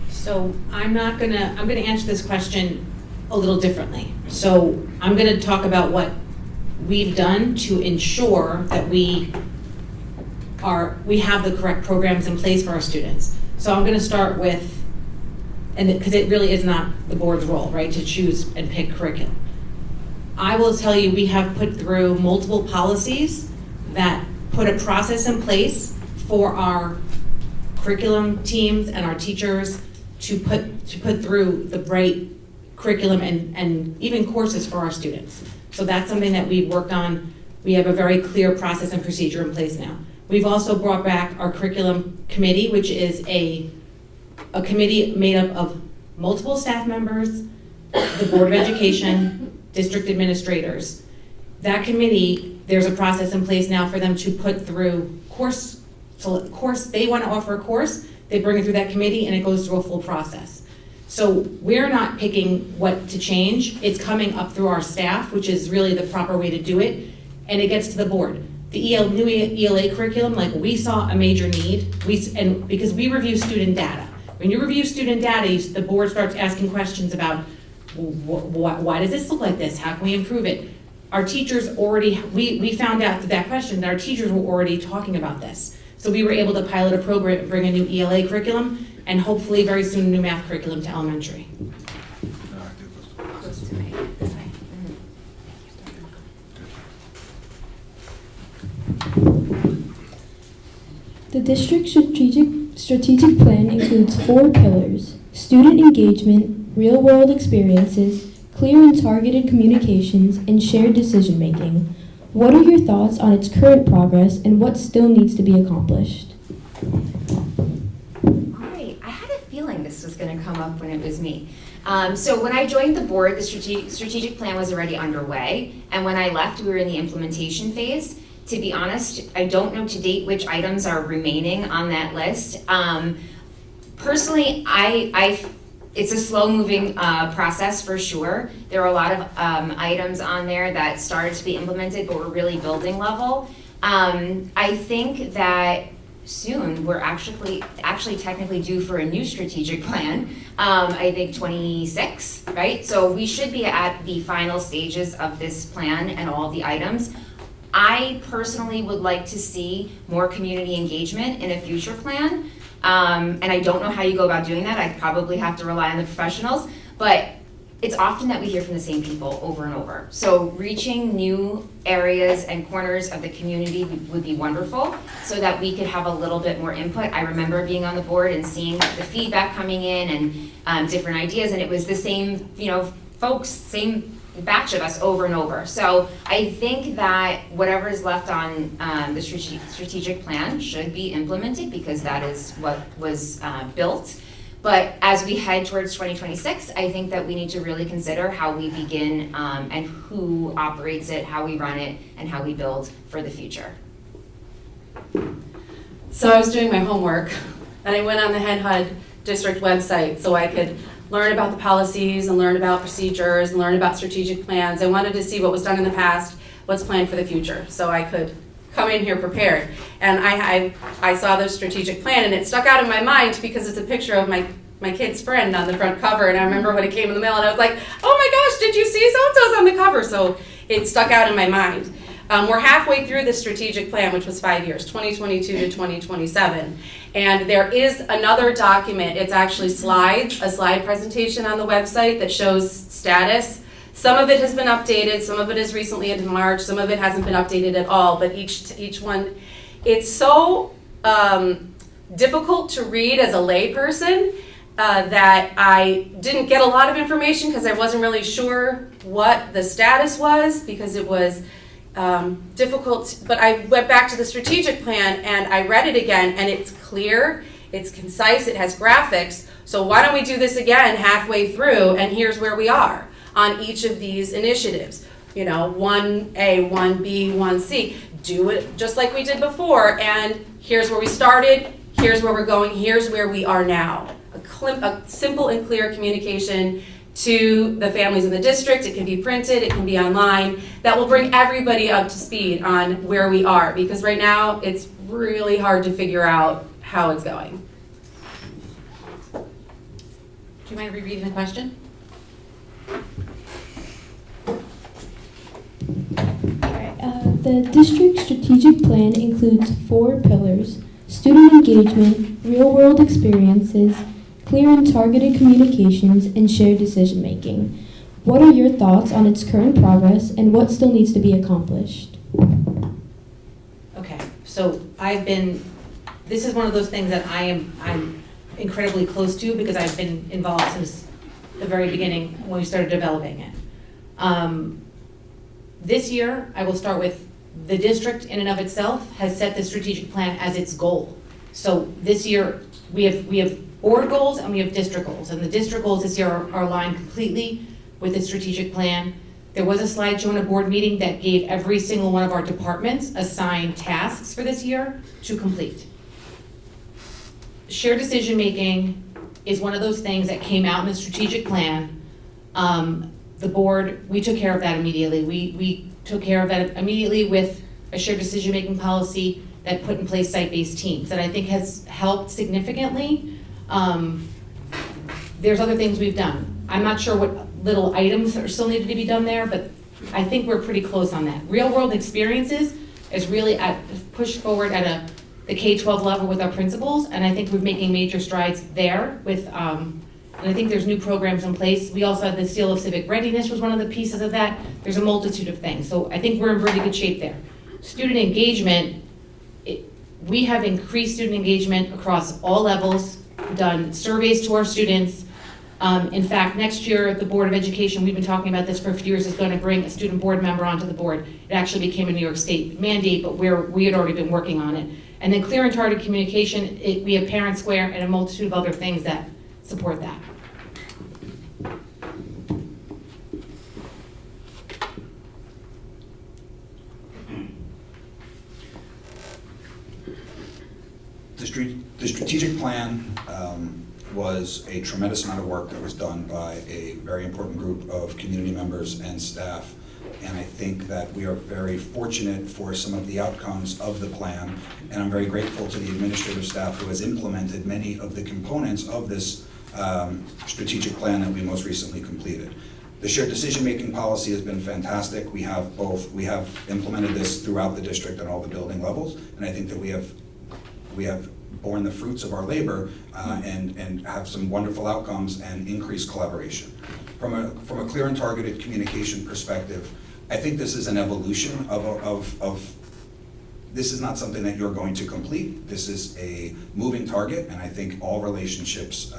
So I'm gonna answer this question a little differently. So I'm gonna talk about what we've done to ensure that we have the correct programs in place for our students. So I'm gonna start with, and because it really is not the board's role, right, to choose and pick curriculum. I will tell you, we have put through multiple policies that put a process in place for our curriculum teams and our teachers to put through the right curriculum and even courses for our students. So that's something that we've worked on. We have a very clear process and procedure in place now. We've also brought back our curriculum committee, which is a committee made up of multiple staff members, the Board of Education, district administrators. That committee, there's a process in place now for them to put through course, they want to offer a course, they bring it through that committee and it goes through a full process. So we're not picking what to change, it's coming up through our staff, which is really the proper way to do it, and it gets to the board. The new ELA curriculum, like we saw a major need, and because we review student data. When you review student data, the board starts asking questions about why does this look like this? How can we improve it? Our teachers already, we found out through that question that our teachers were already talking about this. So we were able to pilot a program, bring a new ELA curriculum, and hopefully very soon a new math curriculum to elementary. The district strategic plan includes 4 pillars: student engagement, real-world experiences, clear and targeted communications, and shared decision-making. What are your thoughts on its current progress and what still needs to be accomplished? All right, I had a feeling this was going to come up when it was me. So when I joined the board, the strategic plan was already underway, and when I left, we were in the implementation phase. To be honest, I don't know to date which items are remaining on that list. Personally, it's a slow-moving process for sure. There are a lot of items on there that started to be implemented, but we're really building level. I think that soon we're actually technically due for a new strategic plan. I think 26, right? So we should be at the final stages of this plan and all the items. I personally would like to see more community engagement in a future plan. And I don't know how you go about doing that. I'd probably have to rely on the professionals, but it's often that we hear from the same people over and over. So reaching new areas and corners of the community would be wonderful so that we could have a little bit more input. I remember being on the board and seeing the feedback coming in and different ideas, and it was the same, folks, same batch of us over and over. So I think that whatever is left on the strategic plan should be implemented because that is what was built. But as we head towards 2026, I think that we need to really consider how we begin and who operates it, how we run it, and how we build for the future. So I was doing my homework and I went on the HenHUD district website so I could learn about the policies and learn about procedures and learn about strategic plans. I wanted to see what was done in the past, what's planned for the future, so I could come in here prepared. And I saw the strategic plan and it stuck out in my mind because it's a picture of my kid's friend on the front cover, and I remember when it came in the mail and I was like, oh my gosh, did you see so-and-so's on the cover? So it stuck out in my mind. We're halfway through the strategic plan, which was 5 years, 2022 to 2027. And there is another document, it's actually slides, a slide presentation on the website that shows status. Some of it has been updated, some of it is recently in March, some of it hasn't been updated at all, but each one, it's so difficult to read as a layperson that I didn't get a lot of information because I wasn't really sure what the status was because it was difficult, but I went back to the strategic plan and I read it again and it's clear, it's concise, it has graphics, so why don't we do this again halfway through and here's where we are. on each of these initiatives. 1A, 1B, 1C. Do it just like we did before, and here's where we started, here's where we're going, here's where we are now. A simple and clear communication to the families in the district. It can be printed, it can be online. That will bring everybody up to speed on where we are, because right now it's really hard to figure out how it's going. Do you mind repeating the question? The district strategic plan includes 4 pillars: student engagement, real-world experiences, clear and targeted communications, and shared decision-making. What are your thoughts on its current progress and what still needs to be accomplished? Okay, so this is one of those things that I'm incredibly close to because I've been involved since the very beginning when we started developing it. This year, I will start with the district in and of itself has set the strategic plan as its goal. So this year, we have board goals and we have district goals. And the district goals this year are aligned completely with the strategic plan. There was a slide shown at a board meeting that gave every single one of our departments assigned tasks for this year to complete. Shared decision-making is one of those things that came out in the strategic plan. The board, we took care of that immediately. We took care of that immediately with a shared decision-making policy that put in place site-based teams that I think has helped significantly. There's other things we've done. I'm not sure what little items are still needed to be done there, but I think we're pretty close on that. Real-world experiences is really pushed forward at the K-12 level with our principals, and I think we're making major strides there with, and I think there's new programs in place. We also have the Seal of Civic Readiness was one of the pieces of that. There's a multitude of things. So I think we're in pretty good shape there. Student engagement, we have increased student engagement across all levels, done surveys to our students. In fact, next year, the Board of Education, we've been talking about this for a few years, is going to bring a student board member onto the board. It actually became a New York State mandate, but we had already been working on it. And then clear and targeted communication, we have Parent Square and a multitude of other things that support that. The strategic plan was a tremendous amount of work that was done by a very important group of community members and staff. And I think that we are very fortunate for some of the outcomes of the plan. And I'm very grateful to the administrative staff who has implemented many of the components of this strategic plan that we most recently completed. The shared decision-making policy has been fantastic. We have implemented this throughout the district at all the building levels. And I think that we have borne the fruits of our labor and have some wonderful outcomes and increased collaboration. From a clear and targeted communication perspective, I think this is an evolution of this is not something that you're going to complete. This is a moving target, and I think all relationships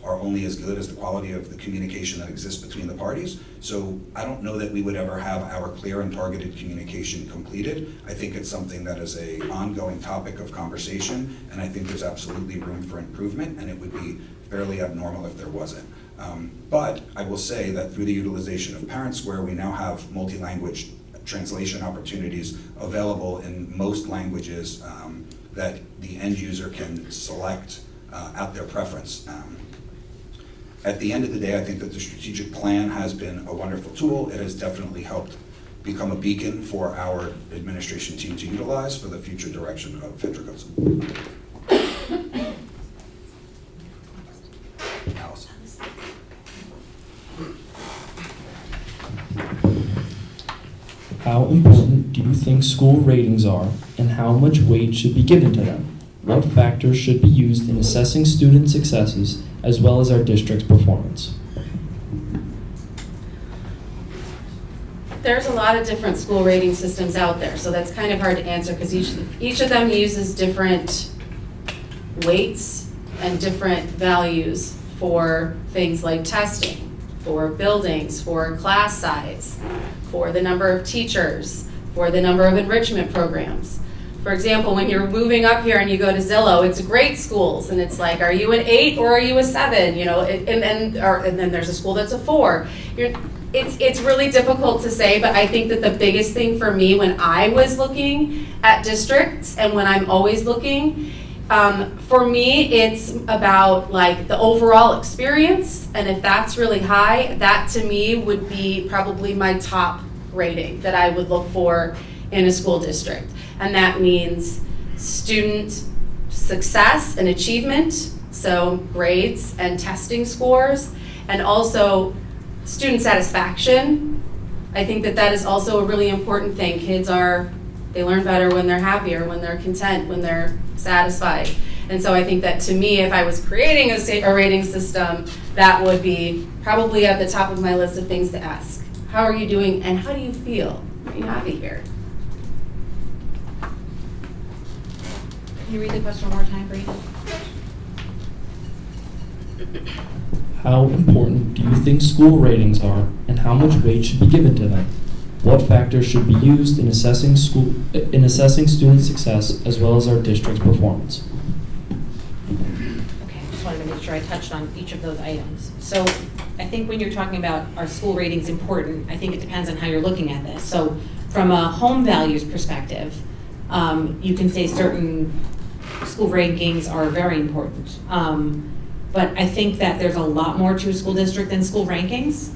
are only as good as the quality of the communication that exists between the parties. So I don't know that we would ever have our clear and targeted communication completed. I think it's something that is an ongoing topic of conversation, and I think there's absolutely room for improvement, and it would be fairly abnormal if there wasn't. But I will say that through the utilization of Parent Square, we now have multi-language translation opportunities available in most languages that the end user can select at their preference. At the end of the day, I think that the strategic plan has been a wonderful tool. It has definitely helped become a beacon for our administration team to utilize for the future direction of Hendrick Hudson. Allison. How important do you think school ratings are, and how much weight should be given to them? What factors should be used in assessing student successes, as well as our district's performance? There's a lot of different school rating systems out there, so that's kind of hard to answer because each of them uses different weights and different values for things like testing, for buildings, for class size, for the number of teachers, for the number of enrichment programs. For example, when you're moving up here and you go to Zillow, it's great schools, and it's like, are you an 8 or are you a 7? You know, and then there's a school that's a 4. It's really difficult to say, but I think that the biggest thing for me when I was looking at districts and when I'm always looking, for me, it's about like the overall experience, and if that's really high, that to me would be probably my top rating that I would look for in a school district. And that means student success and achievement, so grades and testing scores, and also student satisfaction. I think that that is also a really important thing. Kids they learn better when they're happier, when they're content, when they're satisfied. And so I think that to me, if I was creating a rating system, that would be probably at the top of my list of things to ask. How are you doing and how do you feel? Are you happy here? Can you read the question one more time, Bree? How important do you think school ratings are, and how much weight should be given to them? What factors should be used in assessing student success as well as our district's performance? Okay, just wanted to make sure I touched on each of those items. So I think when you're talking about are school ratings important, I think it depends on how you're looking at this. So from a home values perspective, you can say certain school rankings are very important. But I think that there's a lot more to a school district than school rankings.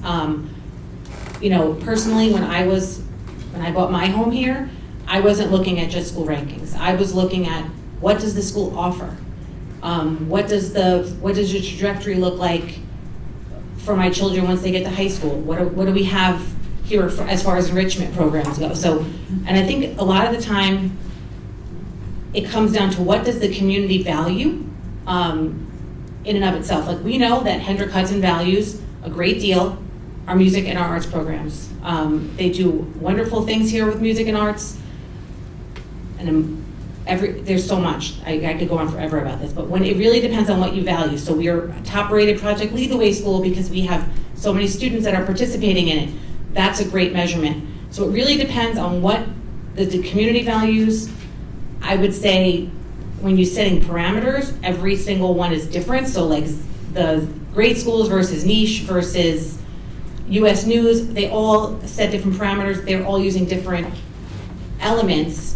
Personally, when I bought my home here, I wasn't looking at just school rankings. I was looking at what does the school offer? What does your trajectory look like for my children once they get to high school? What do we have here as far as enrichment programs go? So, and I think a lot of the time, it comes down to what does the community value in and of itself. Like we know that Hendrick Hudson values a great deal our music and our arts programs. They do wonderful things here with music and arts, and there's so much. I could go on forever about this, but when it really depends on what you value. So we are a top-rated Project Lead the Way school because we have so many students that are participating in it. That's a great measurement. So it really depends on what the community values. I would say when you're setting parameters, every single one is different. So like the grade schools versus niche versus US News, they all set different parameters. They're all using different elements.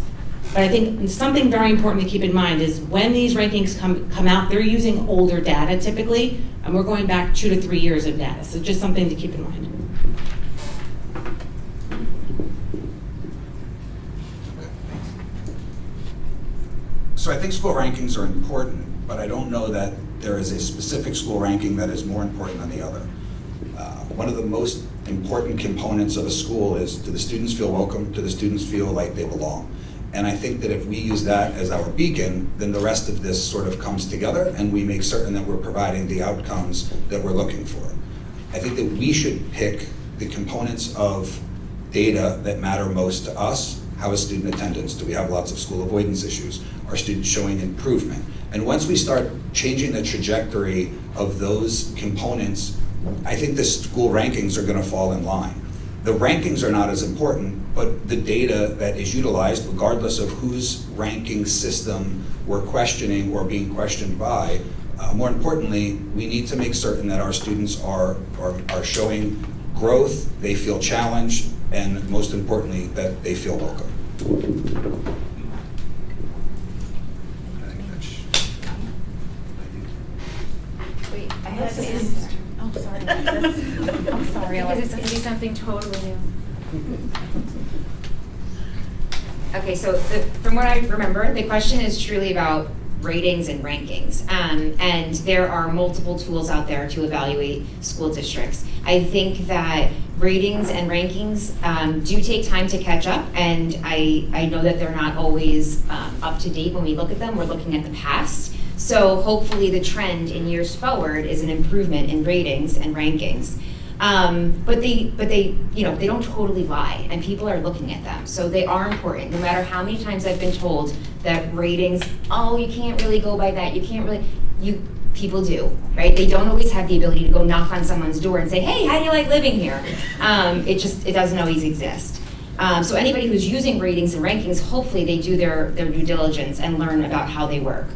But I think something very important to keep in mind is when these rankings come out, they're using older data typically, and we're going back 2 to 3 years of data. So just something to keep in mind. So I think school rankings are important, but I don't know that there is a specific school ranking that is more important than the other. One of the most important components of a school is, do the students feel welcome? Do the students feel like they belong? And I think that if we use that as our beacon, then the rest of this sort of comes together and we make certain that we're providing the outcomes that we're looking for. I think that we should pick the components of data that matter most to us. How is student attendance? Do we have lots of school avoidance issues? Are students showing improvement? And once we start changing the trajectory of those components, I think the school rankings are going to fall in line. The rankings are not as important, but the data that is utilized, regardless of whose ranking system we're questioning or being questioned by, more importantly, we need to make certain that our students are showing growth, they feel challenged, and most importantly, that they feel welcome. Wait, I have to answer. Oh, sorry. I'm sorry, Because it's going to be something totally new. Okay, so from what I remember, the question is truly about ratings and rankings. And there are multiple tools out there to evaluate school districts. I think that ratings and rankings do take time to catch up, and I know that they're not always up to date when we look at them. We're looking at the past. So hopefully the trend in years forward is an improvement in ratings and rankings. But they don't totally lie, and people are looking at them. So they are important, no matter how many times I've been told that ratings, oh, you can't really go by that, people do, right? They don't always have the ability to go knock on someone's door and say, hey, how do you like living here? It doesn't always exist. So anybody who's using ratings and rankings, hopefully they do their due diligence and learn about how they work.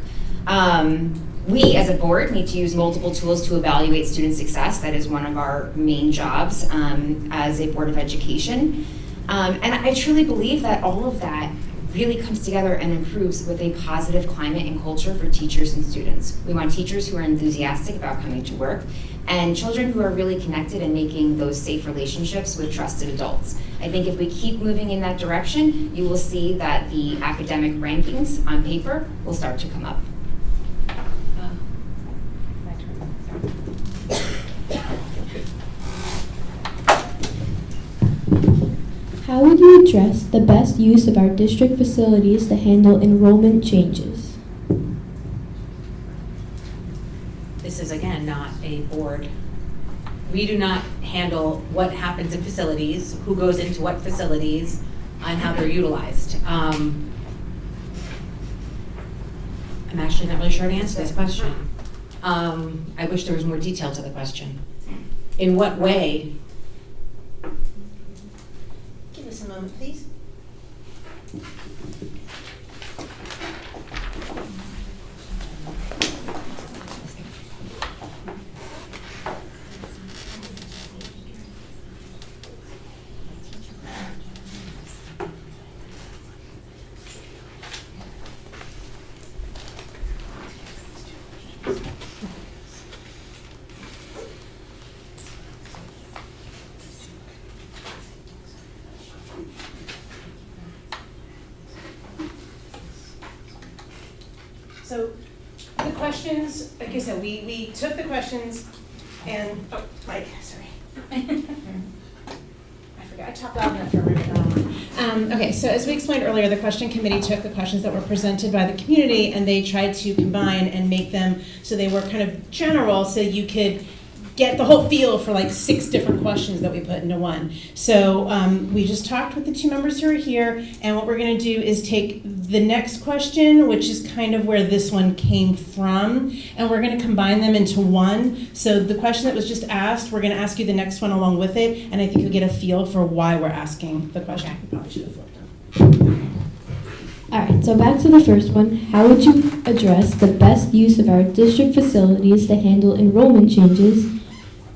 We, as a board, need to use multiple tools to evaluate student success. That is one of our main jobs as a Board of Education. And I truly believe that all of that really comes together and improves with a positive climate and culture for teachers and students. We want teachers who are enthusiastic about coming to work, and children who are really connected and making those safe relationships with trusted adults. I think if we keep moving in that direction, you will see that the academic rankings on paper will start to come up. How would you address the best use of our district facilities to handle enrollment changes? This is, again, not a board. We do not handle what happens in facilities, who goes into what facilities, and how they're utilized. I'm actually not really sure how to answer this question. I wish there was more detail to the question. In what way? Give us a moment, please. So the questions, like I said, we took the questions and, oh, Mike, sorry. I forgot, I talked loud enough for everyone. Okay, so as we explained earlier, the question committee took the questions that were presented by the community and they tried to combine and make them so they were kind of general so you could get the whole feel for like 6 different questions that we put into one. So we just talked with the 2 members who are here, and what we're going to do is take the next question, which is kind of where this one came from, and we're going to combine them into one. So the question that was just asked, we're going to ask you the next one along with it, and I think you'll get a feel for why we're asking the question. We probably should have flipped them. All right, so back to the first one. How would you address the best use of our district facilities to handle enrollment changes?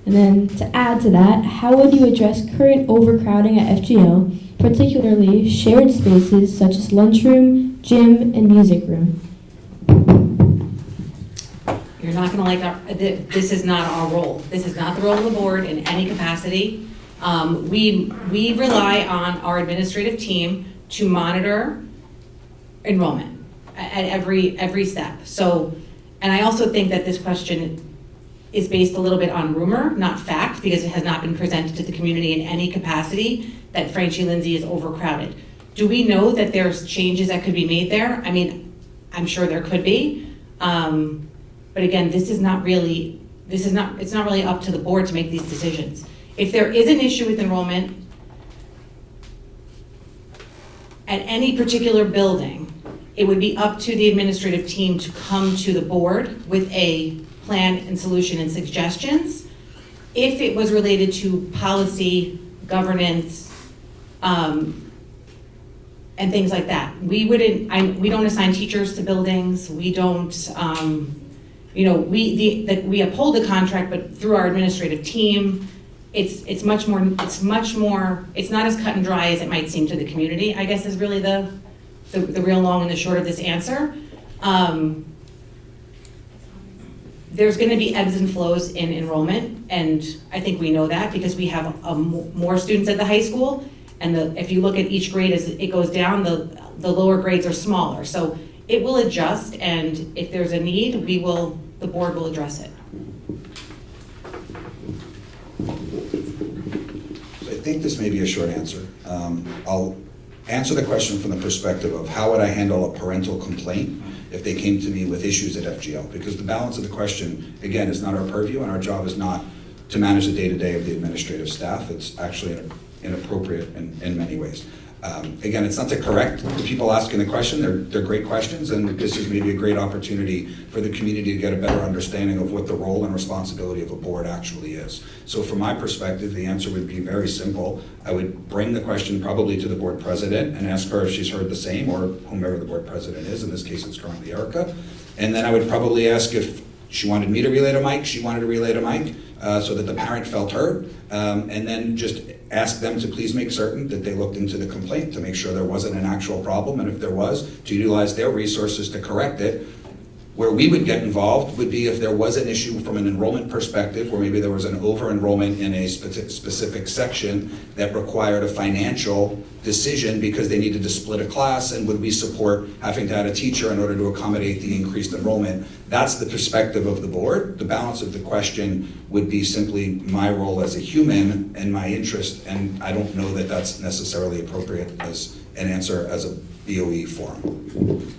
And then to add to that, how would you address current overcrowding at FGL, particularly shared spaces such as lunchroom, gym, and music room? You're not going to like this is not our role. This is not the role of the board in any capacity. We rely on our administrative team to monitor enrollment at every step. So, and I also think that this question is based a little bit on rumor, not fact, because it has not been presented to the community in any capacity that Franchi Lindsay is overcrowded. Do we know that there's changes that could be made there? I mean, I'm sure there could be. But again, it's not really up to the board to make these decisions. If there is an issue with enrollment at any particular building, it would be up to the administrative team to come to the board with a plan and solution and suggestions. If it was related to policy, governance, and things like that. We don't assign teachers to buildings. We don't, we uphold the contract, but through our administrative team, it's not as cut and dry as it might seem to the community, I guess is really the real long and the short of this answer. There's going to be ebbs and flows in enrollment, and I think we know that because we have more students at the high school, and if you look at each grade as it goes down, the lower grades are smaller. So it will adjust, and if there's a need, the board will address it. So I think this may be a short answer. I'll answer the question from the perspective of how would I handle a parental complaint if they came to me with issues at FGL, because the balance of the question, again, is not our purview, and our job is not to manage the day-to-day of the administrative staff. It's actually inappropriate in many ways. Again, it's not to correct the people asking the question, they're great questions, and this is maybe a great opportunity for the community to get a better understanding of what the role and responsibility of a board actually is. So from my perspective, the answer would be very simple. I would bring the question probably to the board president and ask her if she's heard the same, or whomever the board president is, in this case it's currently Erica. And then I would probably ask if she wanted me to relay to Mike, she wanted to relay to Mike, so that the parent felt heard, and then just ask them to please make certain that they looked into the complaint to make sure there wasn't an actual problem, and if there was, to utilize their resources to correct it. Where we would get involved would be if there was an issue from an enrollment perspective, where maybe there was an over-enrollment in a specific section that required a financial decision because they needed to split a class, and would we support having to add a teacher in order to accommodate the increased enrollment. That's the perspective of the board. The balance of the question would be simply my role as a human and my interest, and I don't know that that's necessarily appropriate as an answer as a BOE forum.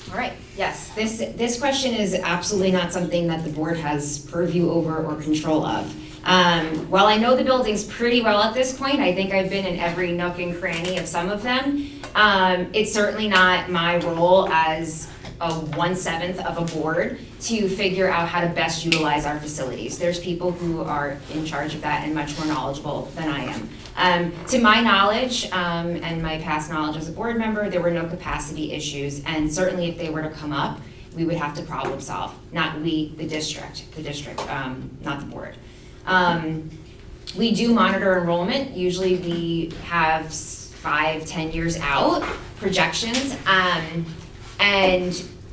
All right, yes, this question is absolutely not something that the board has purview over or control of. While I know the buildings pretty well at this point, I think I've been in every nook and cranny of some of them. It's certainly not my role as a 1/7 of a board to figure out how to best utilize our facilities. There's people who are in charge of that and much more knowledgeable than I am. To my knowledge, and my past knowledge as a board member, there were no capacity issues, and certainly if they were to come up, we would have to problem solve. Not we, the district, not the board. We do monitor enrollment. Usually we have 5-10 years out projections, and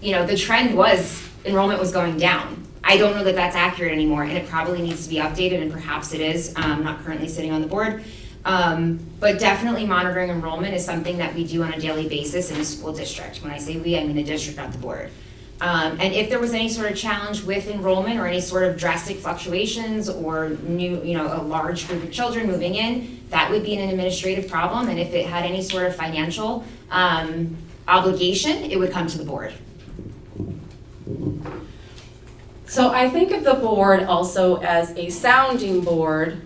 the trend was enrollment was going down. I don't know that that's accurate anymore, and it probably needs to be updated, and perhaps it is. I'm not currently sitting on the board. But definitely monitoring enrollment is something that we do on a daily basis in the school district. When I say we, I mean the district, not the board. And if there was any sort of challenge with enrollment or any sort of drastic fluctuations or a large group of children moving in, that would be an administrative problem. And if it had any sort of financial obligation, it would come to the board. So I think of the board also as a sounding board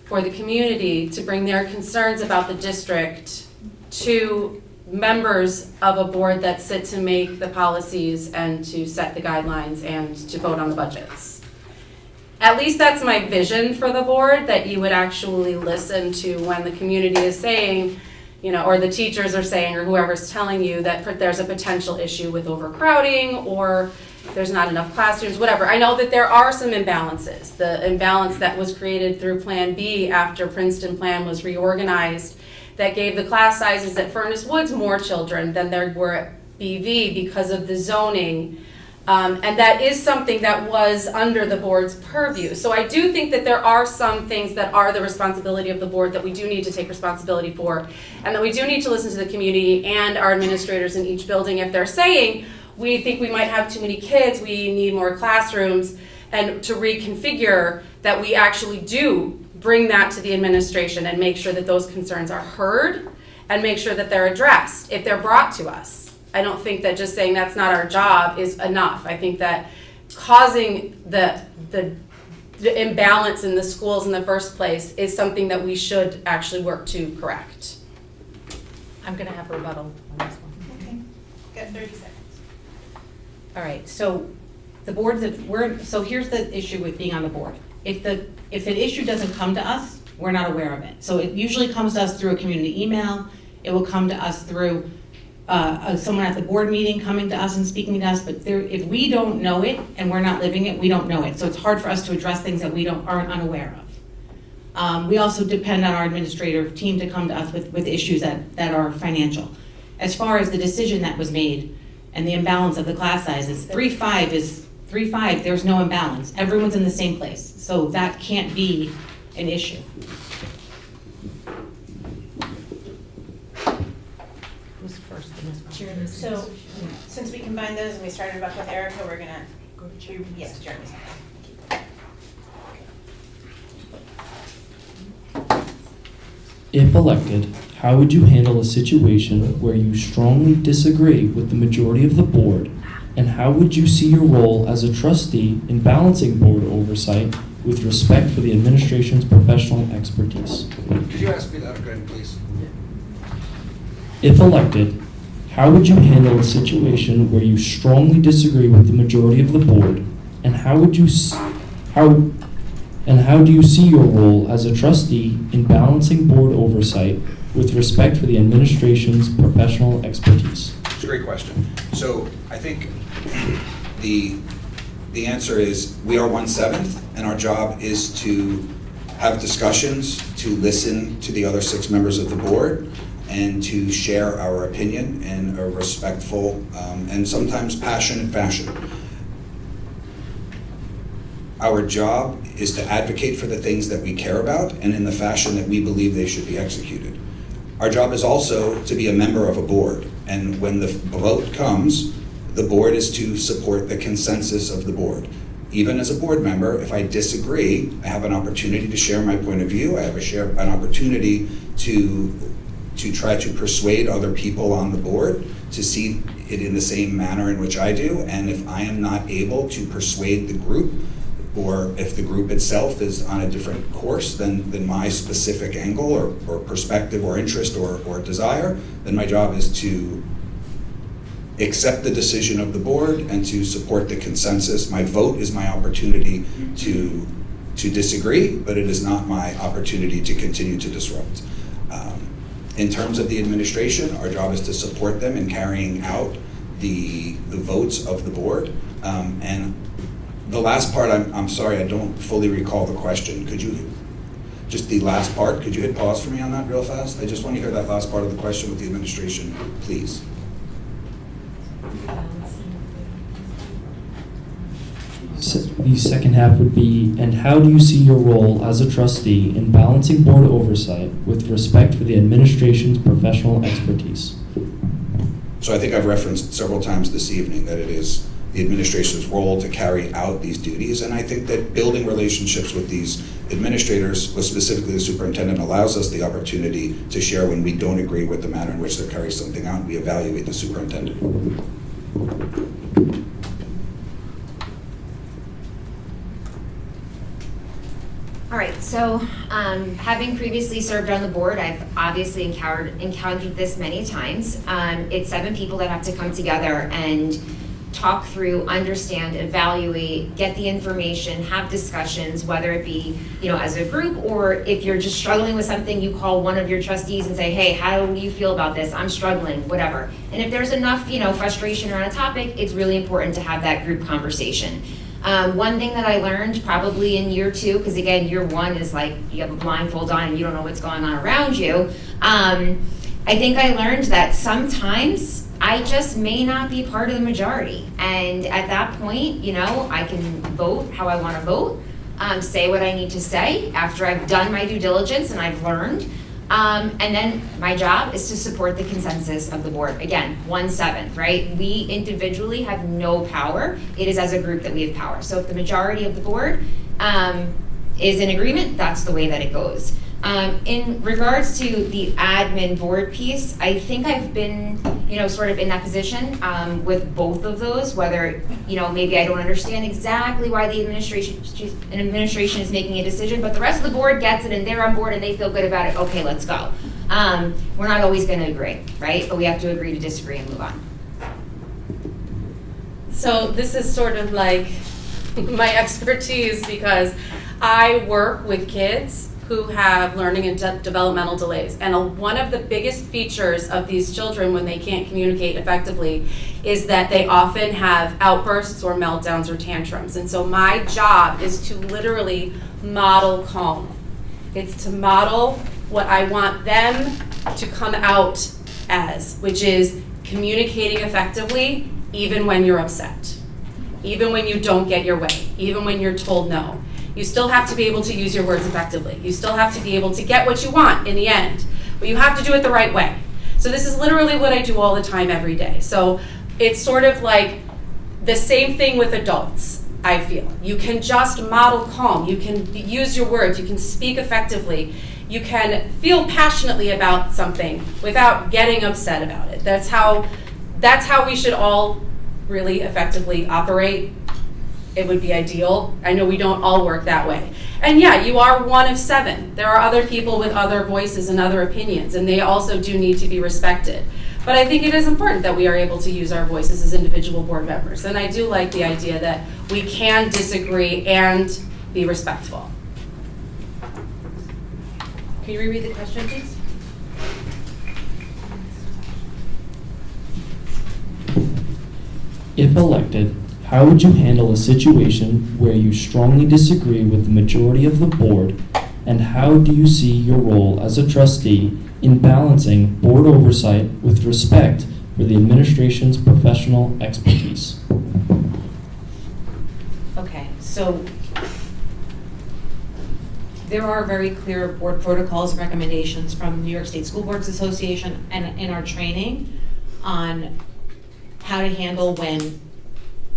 for the community to bring their concerns about the district to members of a board that sit to make the policies and to set the guidelines and to vote on the budgets. At least that's my vision for the board, that you would actually listen to when the community is saying, or the teachers are saying, or whoever's telling you that there's a potential issue with overcrowding or there's not enough classrooms, whatever. I know that there are some imbalances. The imbalance that was created through Plan B after Princeton Plan was reorganized that gave the class sizes at Furnace Woods more children than there were at BV because of the zoning. And that is something that was under the board's purview. So I do think that there are some things that are the responsibility of the board that we do need to take responsibility for, and that we do need to listen to the community and our administrators in each building if they're saying, we think we might have too many kids, we need more classrooms, and to reconfigure that we actually do bring that to the administration and make sure that those concerns are heard and make sure that they're addressed if they're brought to us. I don't think that just saying that's not our job is enough. I think that causing the imbalance in the schools in the first place is something that we should actually work to correct. I'm gonna have a rebuttal on this one. Okay, got 30 seconds. All right, so the boards so here's the issue with being on the board. If an issue doesn't come to us, we're not aware of it. So it usually comes to us through a community email. It will come to us through someone at the board meeting coming to us and speaking to us, but if we don't know it and we're not living it, we don't know it. So it's hard for us to address things that we aren't unaware of. We also depend on our administrative team to come to us with issues that are financial. As far as the decision that was made and the imbalance of the class sizes, 3-5 is 3-5, there's no imbalance. Everyone's in the same place. So that can't be an issue. Who's first in this one? So, since we combined those and we started back with Erica, we're gonna go to Jeremy. Yes, Jeremy's. If elected, how would you handle a situation where you strongly disagree with the majority of the board, and how would you see your role as a trustee in balancing board oversight with respect for the administration's professional expertise. Could you ask me that again, please? If elected, how would you handle a situation where you strongly disagree with the majority of the board, and how do you see your role as a trustee in balancing board oversight with respect for the administration's professional expertise? It's a great question. So I think the answer is we are 1/7, and our job is to have discussions, to listen to the other 6 members of the board, and to share our opinion in a respectful and sometimes passionate fashion. Our job is to advocate for the things that we care about and in the fashion that we believe they should be executed. Our job is also to be a member of a board, and when the vote comes, the board is to support the consensus of the board. Even as a board member, if I disagree, I have an opportunity to share my point of view. I have an opportunity to try to persuade other people on the board to see it in the same manner in which I do. And if I am not able to persuade the group, or if the group itself is on a different course than my specific angle or perspective or interest or desire, then my job is to accept the decision of the board and to support the consensus. My vote is my opportunity to disagree, but it is not my opportunity to continue to disrupt. In terms of the administration, our job is to support them in carrying out the votes of the board. And the last part, I'm sorry, I don't fully recall the question. Could you, just the last part, could you hit pause for me on that real fast? I just want to hear that last part of the question with the administration, please. The second half would be, and how do you see your role as a trustee in balancing board oversight with respect for the administration's professional expertise? So I think I've referenced several times this evening that it is the administration's role to carry out these duties, and I think that building relationships with these administrators, with specifically the superintendent, allows us the opportunity to share when we don't agree with the manner in which they're carrying something out, and we evaluate the superintendent. All right, so having previously served on the board, I've obviously encountered this many times. It's 7 people that have to come together and talk through, understand, evaluate, get the information, have discussions, whether it be, as a group, or if you're just struggling with something, you call one of your trustees and say, hey, how do you feel about this? I'm struggling, whatever. And if there's enough, frustration around a topic, it's really important to have that group conversation. One thing that I learned probably in year 2, because again, year 1 is like you have a blindfold on and you don't know what's going on around you. I think I learned that sometimes I just may not be part of the majority. And at that point, I can vote how I want to vote, say what I need to say after I've done my due diligence and I've learned. And then my job is to support the consensus of the board. Again, 1/7, right? We individually have no power. It is as a group that we have power. So if the majority of the board is in agreement, that's the way that it goes. In regards to the admin board piece, I think I've been, sort of in that position with both of those, whether, maybe I don't understand exactly why the administration is making a decision, but the rest of the board gets it and they're on board and they feel good about it. Okay, let's go. We're not always going to agree, right? But we have to agree to disagree and move on. So this is sort of like my expertise because I work with kids who have learning and developmental delays. And one of the biggest features of these children when they can't communicate effectively is that they often have outbursts or meltdowns or tantrums. And so my job is to literally model calm. It's to model what I want them to come out as, which is communicating effectively even when you're upset, even when you don't get your way, even when you're told no. You still have to be able to use your words effectively. You still have to be able to get what you want in the end, but you have to do it the right way. So this is literally what I do all the time every day. So it's sort of like the same thing with adults, I feel. You can just model calm. You can use your words. You can speak effectively. You can feel passionately about something without getting upset about it. That's how we should all really effectively operate it would be ideal. I know we don't all work that way. And yeah, you are one of 7. There are other people with other voices and other opinions, and they also do need to be respected. But I think it is important that we are able to use our voices as individual board members. And I do like the idea that we can disagree and be respectful. Can you reread the question, please? If elected, how would you handle a situation where you strongly disagree with the majority of the board, and how do you see your role as a trustee in balancing board oversight with respect for the administration's professional expertise? Okay, so there are very clear board protocols and recommendations from New York State School Boards Association and in our training on how to handle when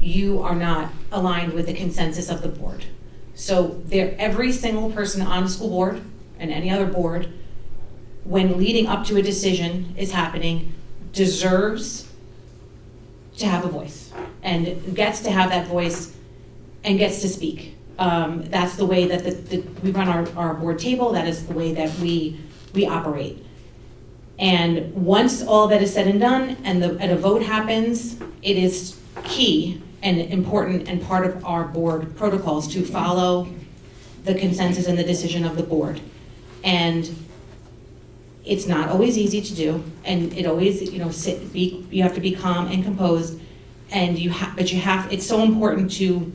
you are not aligned with the consensus of the board. So every single person on the school board and any other board, when leading up to a decision is happening, deserves to have a voice and gets to have that voice and gets to speak. That's the way that we run our board table. That is the way that we operate. And once all that is said and done and a vote happens, it is key and important and part of our board protocols to follow the consensus and the decision of the board. And it's not always easy to do, and it always, you have to be calm and composed, and it's so important to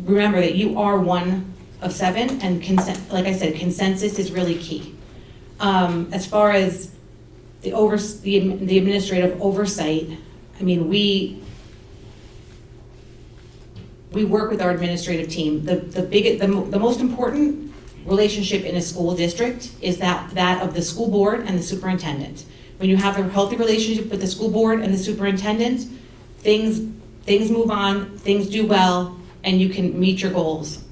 remember that you are one of 7, and like I said, consensus is really key. As far as the administrative oversight, I mean, we work with our administrative team. The most important relationship in a school district is that of the school board and the superintendent. When you have a healthy relationship with the school board and the superintendent, things move on, things do well, and you can meet your goals.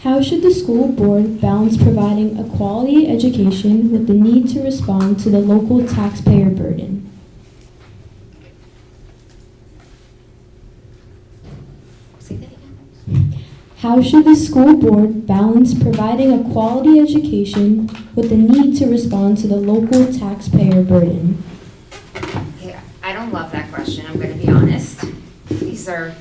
How should the school board balance providing a quality education with the need to respond to the local taxpayer burden? Say that again. How should the school board balance providing a quality education with the need to respond to the local taxpayer burden? Yeah, I don't love that question, I'm gonna be honest. These are,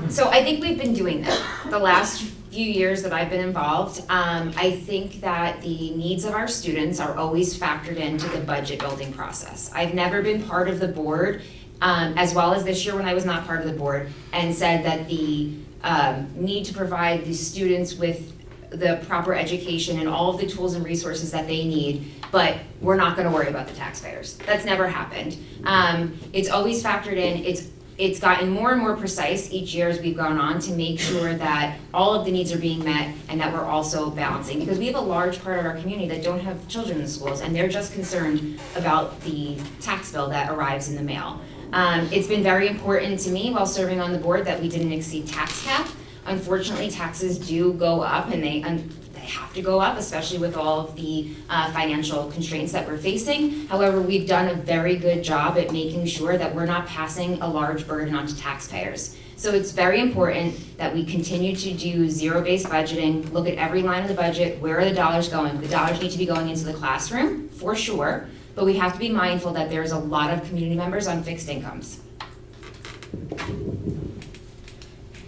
so I think we've been doing that the last few years that I've been involved. I think that the needs of our students are always factored into the budget building process. I've never been part of the board, as well as this year when I was not part of the board, and said that the need to provide the students with the proper education and all of the tools and resources that they need, but we're not gonna worry about the taxpayers. That's never happened. It's always factored in. It's gotten more and more precise each year as we've gone on to make sure that all of the needs are being met and that we're also balancing. Because we have a large part of our community that don't have children in schools, and they're just concerned about the tax bill that arrives in the mail. It's been very important to me while serving on the board that we didn't exceed tax cap. Unfortunately, taxes do go up, and they have to go up, especially with all of the financial constraints that we're facing. However, we've done a very good job at making sure that we're not passing a large burden onto taxpayers. So it's very important that we continue to do zero-based budgeting, look at every line of the budget, where are the dollars going? The dollars need to be going into the classroom, for sure, but we have to be mindful that there's a lot of community members on fixed incomes.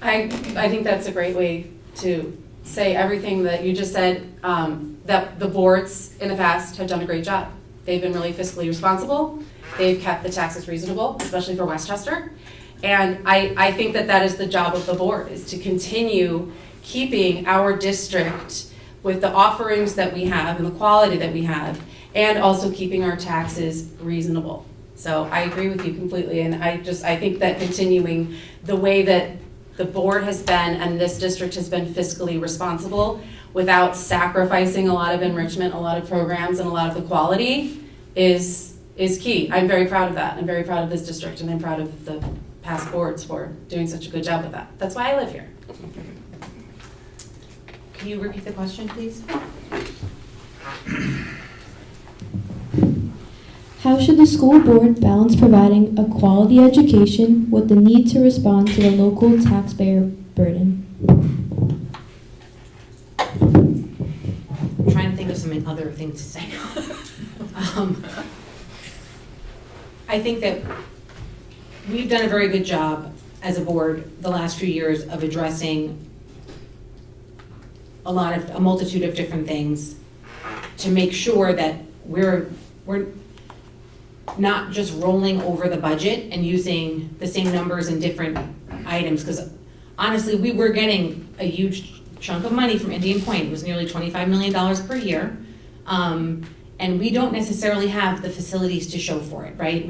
I think that's a great way to say everything that you just said, that the boards in the past have done a great job. They've been really fiscally responsible. They've kept the taxes reasonable, especially for Westchester. And I think that is the job of the board, is to continue keeping our district with the offerings that we have and the quality that we have, and also keeping our taxes reasonable. So I agree with you completely, and I think that continuing the way that the board has been and this district has been fiscally responsible without sacrificing a lot of enrichment, a lot of programs, and a lot of the quality is key. I'm very proud of that. I'm very proud of this district, and I'm proud of the past boards for doing such a good job with that. That's why I live here. Can you repeat the question, please? How should the school board balance providing a quality education with the need to respond to the local taxpayer burden? I'm trying to think of some other things to say. I think that we've done a very good job as a board the last few years of addressing a multitude of different things to make sure that we're not just rolling over the budget and using the same numbers in different items, because honestly, we were getting a huge chunk of money from Indian Point. It was nearly $25 million per year. And we don't necessarily have the facilities to show for it, right?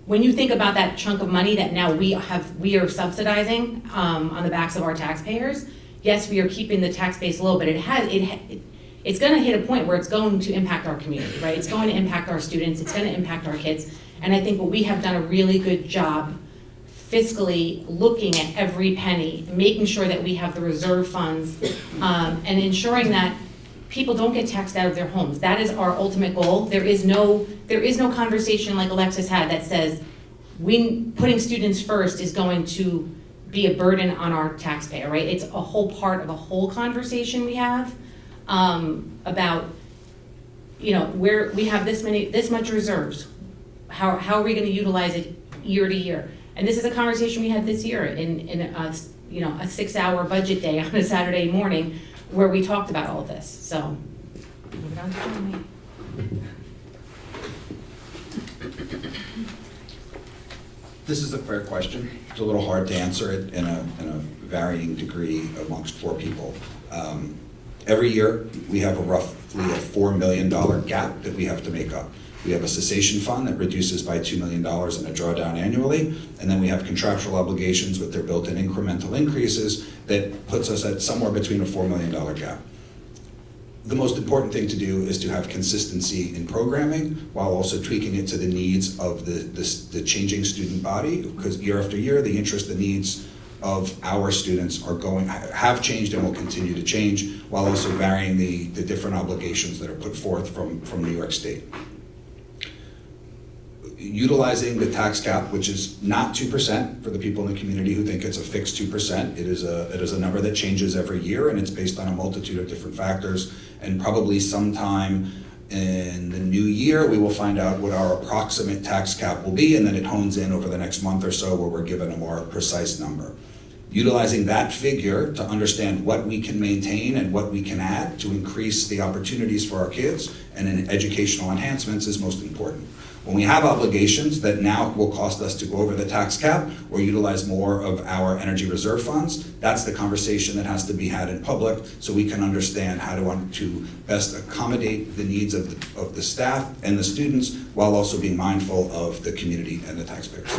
When you think about that chunk of money that now we are subsidizing on the backs of our taxpayers, yes, we are keeping the tax base low, but it's gonna hit a point where it's going to impact our community, right? It's going to impact our students, it's gonna impact our kids. And I think what we have done a really good job fiscally looking at every penny, making sure that we have the reserve funds, and ensuring that people don't get taxed out of their homes. That is our ultimate goal. There is no conversation like Alexis had that says putting students first is going to be a burden on our taxpayer, right? It's a whole part of a whole conversation we have about, where we have this much reserves. How are we going to utilize it year to year? And this is a conversation we had this year in a 6-hour budget day on a Saturday morning where we talked about all of this. So, moving on to Jeremy. This is a fair question. It's a little hard to answer it in a varying degree amongst 4 people. Every year, we have roughly a $4 million gap that we have to make up. We have a cessation fund that reduces by $2 million in a drawdown annually, and then we have contractual obligations with their built-in incremental increases that puts us at somewhere between a $4 million gap. The most important thing to do is to have consistency in programming while also tweaking it to the needs of the changing student body, because year after year, the interest, the needs of our students have changed and will continue to change, while also varying the different obligations that are put forth from New York State. Utilizing the tax cap, which is not 2% for the people in the community who think it's a fixed 2%. It is a number that changes every year, and it's based on a multitude of different factors. And probably sometime in the new year, we will find out what our approximate tax cap will be, and then it hones in over the next month or so where we're given a more precise number. Utilizing that figure to understand what we can maintain and what we can add to increase the opportunities for our kids and in educational enhancements is most important. When we have obligations that now will cost us to go over the tax cap or utilize more of our energy reserve funds, that's the conversation that has to be had in public so we can understand how to best accommodate the needs of the staff and the students while also being mindful of the community and the taxpayers.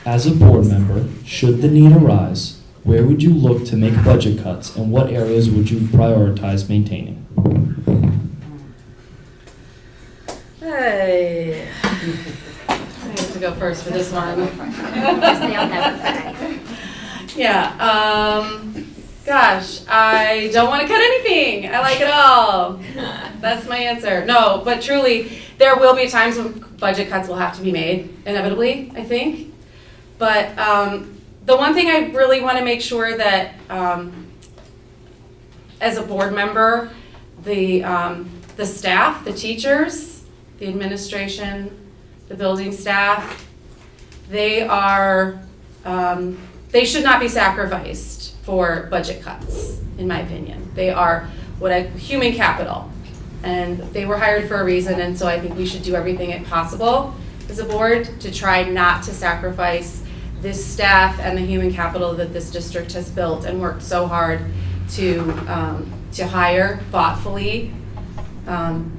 As a board member, should the need arise, where would you look to make budget cuts and what areas would you prioritize maintaining? Hey. I have to go first for this one. Yes, they'll never say. Yeah, gosh, I don't want to cut anything. I like it all. That's my answer. No, but truly, there will be times when budget cuts will have to be made, inevitably, I think. But the one thing I really want to make sure that, as a board member, the staff, the teachers, the administration, the building staff, they should not be sacrificed for budget cuts, in my opinion. They are human capital, and they were hired for a reason, and so I think we should do everything possible as a board to try not to sacrifice this staff and the human capital that this district has built and worked so hard to hire thoughtfully.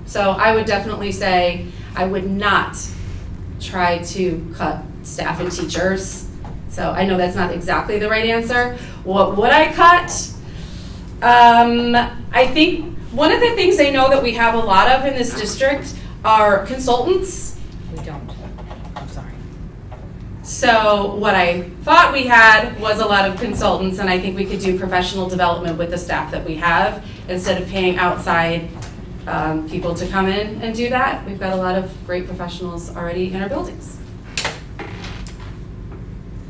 So I would definitely say I would not try to cut staff and teachers. So I know that's not exactly the right answer. What would I cut? I think One of the things I know that we have a lot of in this district are consultants. We don't. I'm sorry. So what I thought we had was a lot of consultants, and I think we could do professional development with the staff that we have instead of paying outside people to come in and do that. We've got a lot of great professionals already in our buildings.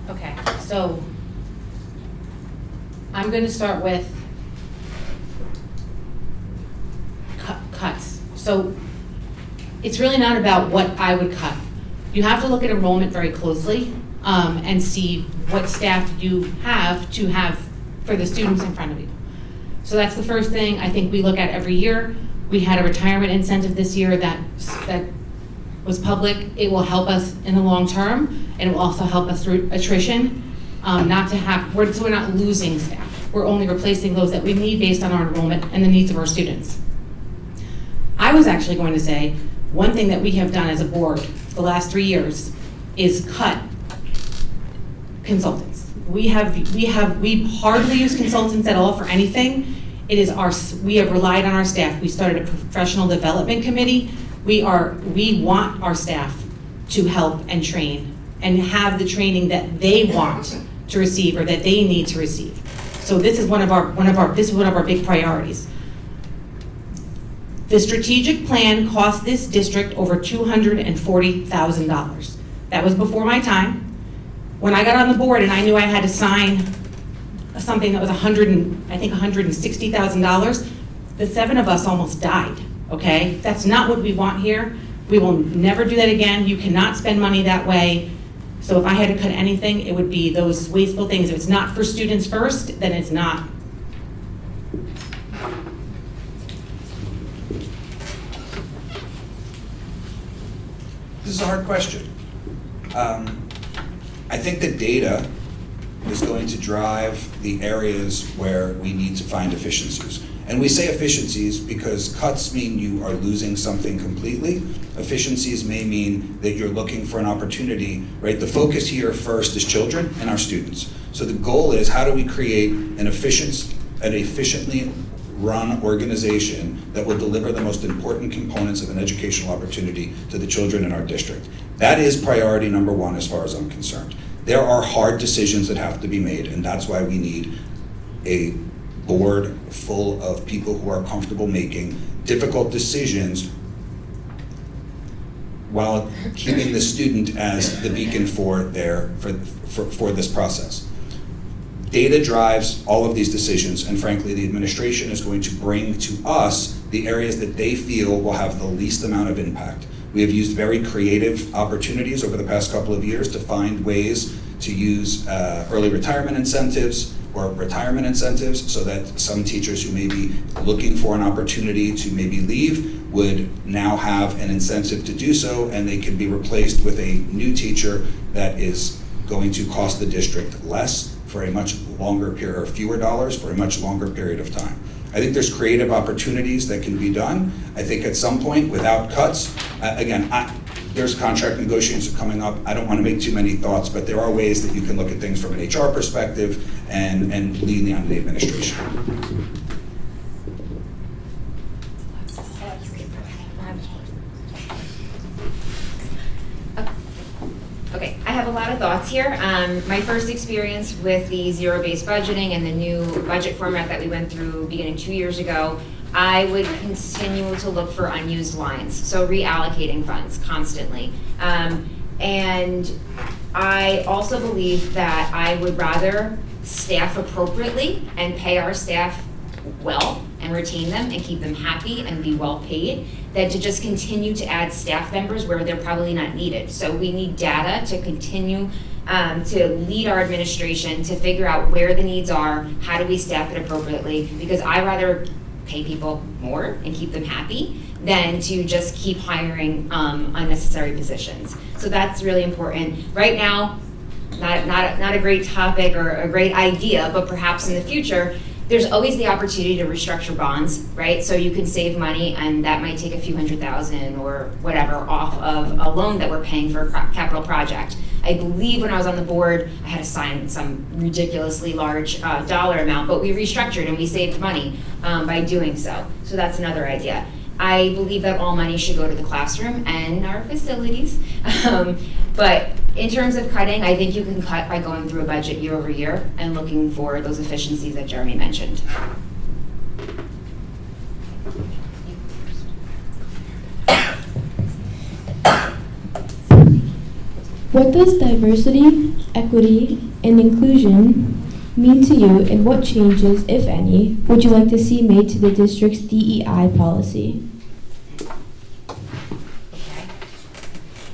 Okay, so I'm going to start with cuts. So it's really not about what I would cut. You have to look at enrollment very closely and see what staff you have to have for the students in front of you. So that's the first thing I think we look at every year. We had a retirement incentive this year that was public. It will help us in the long term, and it will also help us through attrition, so we're not losing staff. We're only replacing those that we need based on our enrollment and the needs of our students. I was actually going to say, one thing that we have done as a board for the last 3 years is cut consultants. We hardly use consultants at all for anything. We have relied on our staff. We started a professional development committee. We want our staff to help and train and have the training that they want to receive or that they need to receive. So this is one of our big priorities. The strategic plan cost this district over $240,000. That was before my time. When I got on the board and I knew I had to sign something that was $160,000, the 7 of us almost died, okay? That's not what we want here. We will never do that again. You cannot spend money that way. So if I had to cut anything, it would be those wasteful things. If it's not for students first, then it's not. This is a hard question. I think the data is going to drive the areas where we need to find efficiencies. And we say efficiencies because cuts mean you are losing something completely. Efficiencies may mean that you're looking for an opportunity, right? The focus here first is children and our students. So the goal is, how do we create an efficiently run organization that will deliver the most important components of an educational opportunity to the children in our district? That is priority number 1 as far as I'm concerned. There are hard decisions that have to be made, and that's why we need a board full of people who are comfortable making difficult decisions while keeping the student as the beacon for this process. Data drives all of these decisions, and frankly, the administration is going to bring to us the areas that they feel will have the least amount of impact. We have used very creative opportunities over the past couple of years to find ways to use early retirement incentives or retirement incentives so that some teachers who may be looking for an opportunity to maybe leave would now have an incentive to do so, and they could be replaced with a new teacher that is going to cost the district less for a much longer period, or fewer dollars for a much longer period of time. I think there's creative opportunities that can be done. I think at some point, without cuts, there's contract negotiations coming up. I don't want to make too many thoughts, but there are ways that you can look at things from an HR perspective and lean on the administration. Okay, I have a lot of thoughts here. My first experience with the zero-based budgeting and the new budget format that we went through beginning 2 years ago, I would continue to look for unused lines, so reallocating funds constantly. And I also believe that I would rather staff appropriately and pay our staff well and retain them and keep them happy and be well paid than to just continue to add staff members where they're probably not needed. So we need data to continue to lead our administration to figure out where the needs are, how do we staff it appropriately, because I rather pay people more and keep them happy than to just keep hiring unnecessary positions. So that's really important. Right now, not a great topic or a great idea, but perhaps in the future, there's always the opportunity to restructure bonds, right? So you can save money, and that might take a few $100,000 or whatever off of a loan that we're paying for a capital project. I believe when I was on the board, I had to sign some ridiculously large dollar amount, but we restructured and we saved money by doing so. So that's another idea. I believe that all money should go to the classroom and our facilities. But in terms of cutting, I think you can cut by going through a budget year over year and looking for those efficiencies that Jeremy mentioned. What does diversity, equity, and inclusion mean to you, and what changes, if any, would you like to see made to the district's DEI policy? Okay.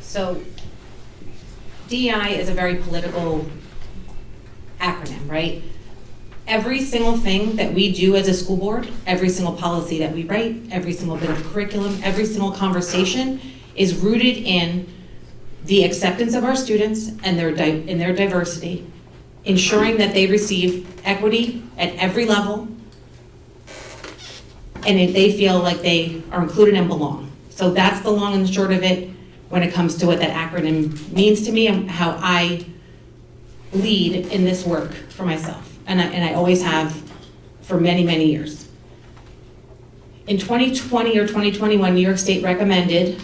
So DEI is a very political acronym, right? Every single thing that we do as a school board, every single policy that we write, every single bit of curriculum, every single conversation is rooted in the acceptance of our students and their diversity, ensuring that they receive equity at every level, and if they feel like they are included and belong. So that's the long and the short of it when it comes to what that acronym means to me and how I lead in this work for myself. And I always have for many, many years. In 2020 or 2021, New York State recommended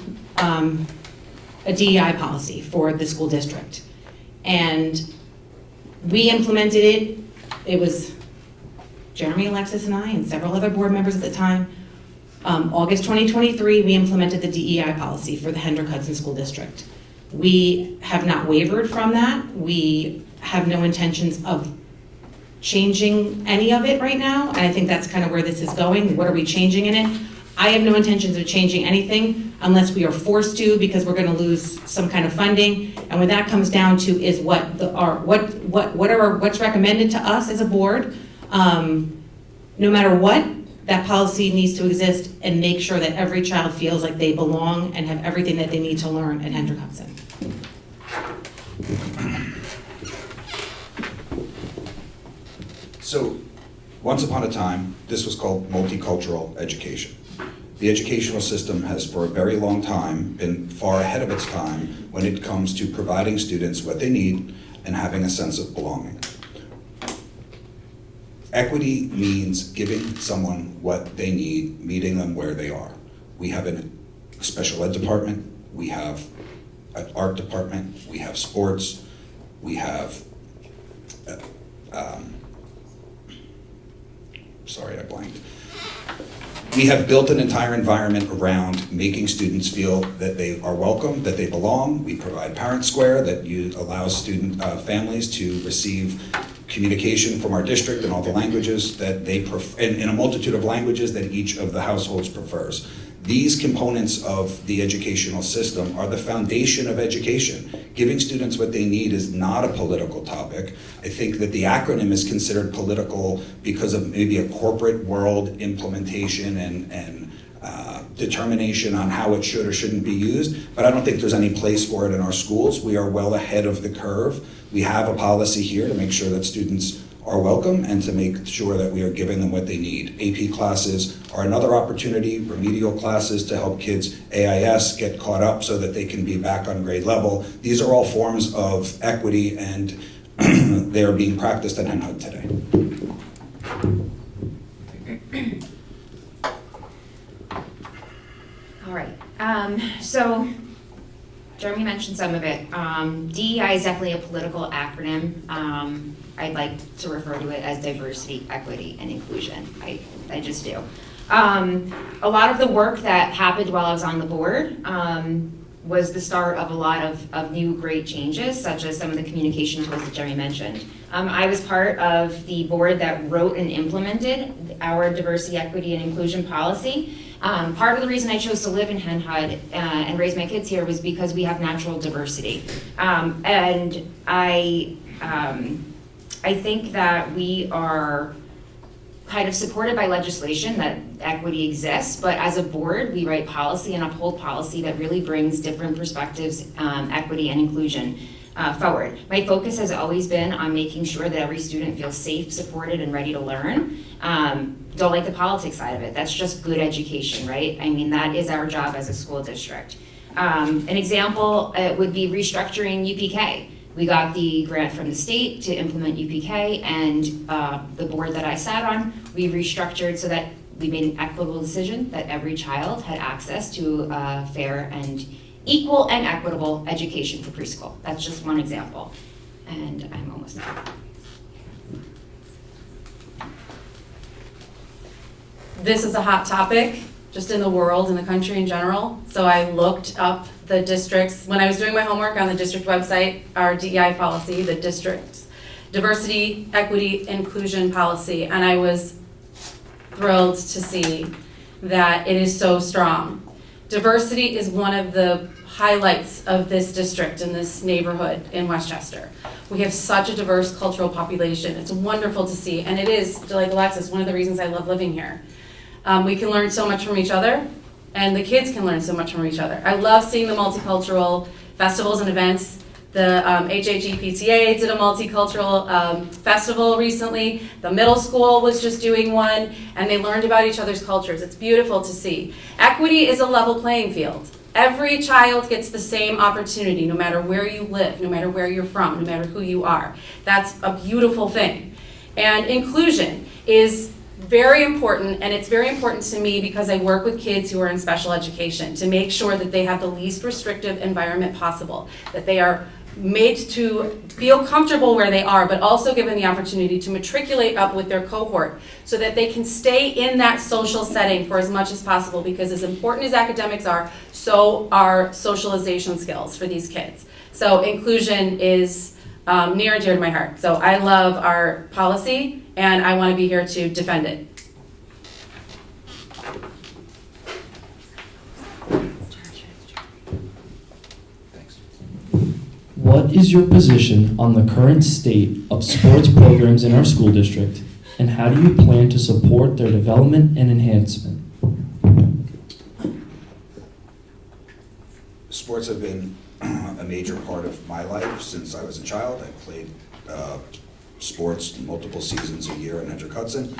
a DEI policy for the school district. And we implemented it. It was Jeremy, Alexis, and I, and several other board members at the time. August 2023, we implemented the DEI policy for the Hendrick Hudson School District. We have not wavered from that. We have no intentions of changing any of it right now, and I think that's kind of where this is going. What are we changing in it? I have no intentions of changing anything unless we are forced to, because we're going to lose some kind of funding. And what that comes down to is what's recommended to us as a board. No matter what, that policy needs to exist and make sure that every child feels like they belong and have everything that they need to learn at Hendrick Hudson. So, once upon a time, this was called multicultural education. The educational system has for a very long time been far ahead of its time when it comes to providing students what they need and having a sense of belonging. Equity means giving someone what they need, meeting them where they are. We have a special ed department, we have an art department, we have sports, we have sorry, I blanked. We have built an entire environment around making students feel that they are welcome, that they belong. We provide Parent Square that allows student families to receive communication from our district in all the languages that they prefer, in a multitude of languages that each of the households prefers. These components of the educational system are the foundation of education. Giving students what they need is not a political topic. I think that the acronym is considered political because of maybe a corporate world implementation and determination on how it should or shouldn't be used, but I don't think there's any place for it in our schools. We are well ahead of the curve. We have a policy here to make sure that students are welcome and to make sure that we are giving them what they need. AP classes are another opportunity, remedial classes to help kids AIS get caught up so that they can be back on grade level. These are all forms of equity, and they are being practiced at HENHUD today. All right, so Jeremy mentioned some of it. DEI is definitely a political acronym. I'd like to refer to it as diversity, equity, and inclusion. I just do. A lot of the work that happened while I was on the board was the start of a lot of new great changes, such as some of the communication tools that Jeremy mentioned. I was part of the board that wrote and implemented our diversity, equity, and inclusion policy. Part of the reason I chose to live in HENHUD and raise my kids here was because we have natural diversity. And I think that we are kind of supported by legislation that equity exists, but as a board, we write policy and uphold policy that really brings different perspectives, equity, and inclusion forward. My focus has always been on making sure that every student feels safe, supported, and ready to learn. Don't like the politics side of it. That's just good education, right? I mean, that is our job as a school district. An example would be restructuring UPK. We got the grant from the state to implement UPK, and the board that I sat on, we restructured so that we made an equitable decision that every child had access to a fair and equal and equitable education for preschool. That's just one example. And I'm almost done. This is a hot topic, just in the world, in the country in general. So I looked up the districts, when I was doing my homework on the district website, our DEI policy, the district's diversity, equity, inclusion policy, and I was thrilled to see that it is so strong. Diversity is one of the highlights of this district in this neighborhood in Westchester. We have such a diverse cultural population. It's wonderful to see, and it is, like Alexis, one of the reasons I love living here. We can learn so much from each other, and the kids can learn so much from each other. I love seeing the multicultural festivals and events. The HHEPTA did a multicultural festival recently. The middle school was just doing one, and they learned about each other's cultures. It's beautiful to see. Equity is a level playing field. Every child gets the same opportunity, no matter where you live, no matter where you're from, no matter who you are. That's a beautiful thing. And inclusion is very important, and it's very important to me because I work with kids who are in special education to make sure that they have the least restrictive environment possible, that they are made to feel comfortable where they are, but also given the opportunity to matriculate up with their cohort so that they can stay in that social setting for as much as possible, because as important as academics are, so are socialization skills for these kids. So inclusion is near and dear to my heart. So I love our policy, and I want to be here to defend it. What is your position on the current state of sports programs in our school district, and how do you plan to support their development and enhancement? Sports have been a major part of my life since I was a child. I played sports multiple seasons a year in Hendrick Hudson,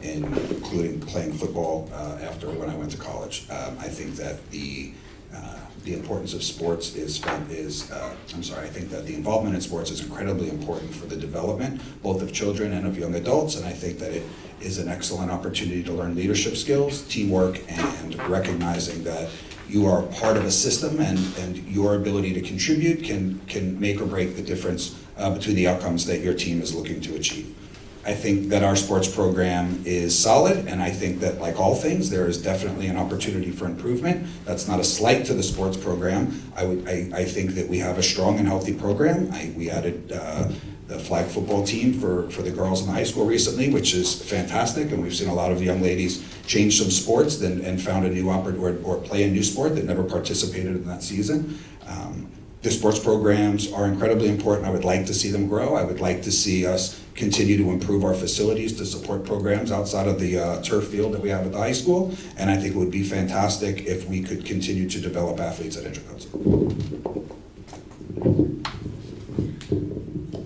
including playing football after when I went to college. I think that the importance of sports I think that the involvement in sports is incredibly important for the development both of children and of young adults, and I think that it is an excellent opportunity to learn leadership skills, teamwork, and recognizing that you are part of a system, and your ability to contribute can make or break the difference between the outcomes that your team is looking to achieve. I think that our sports program is solid, and I think that, like all things, there is definitely an opportunity for improvement. That's not a slight to the sports program. I think that we have a strong and healthy program. We added the flag football team for the girls in the high school recently, which is fantastic, and we've seen a lot of young ladies change some sports and found a new or play a new sport that never participated in that season. The sports programs are incredibly important. I would like to see them grow. I would like to see us continue to improve our facilities to support programs outside of the turf field that we have at the high school. And I think it would be fantastic if we could continue to develop athletes at Hendrick Hudson.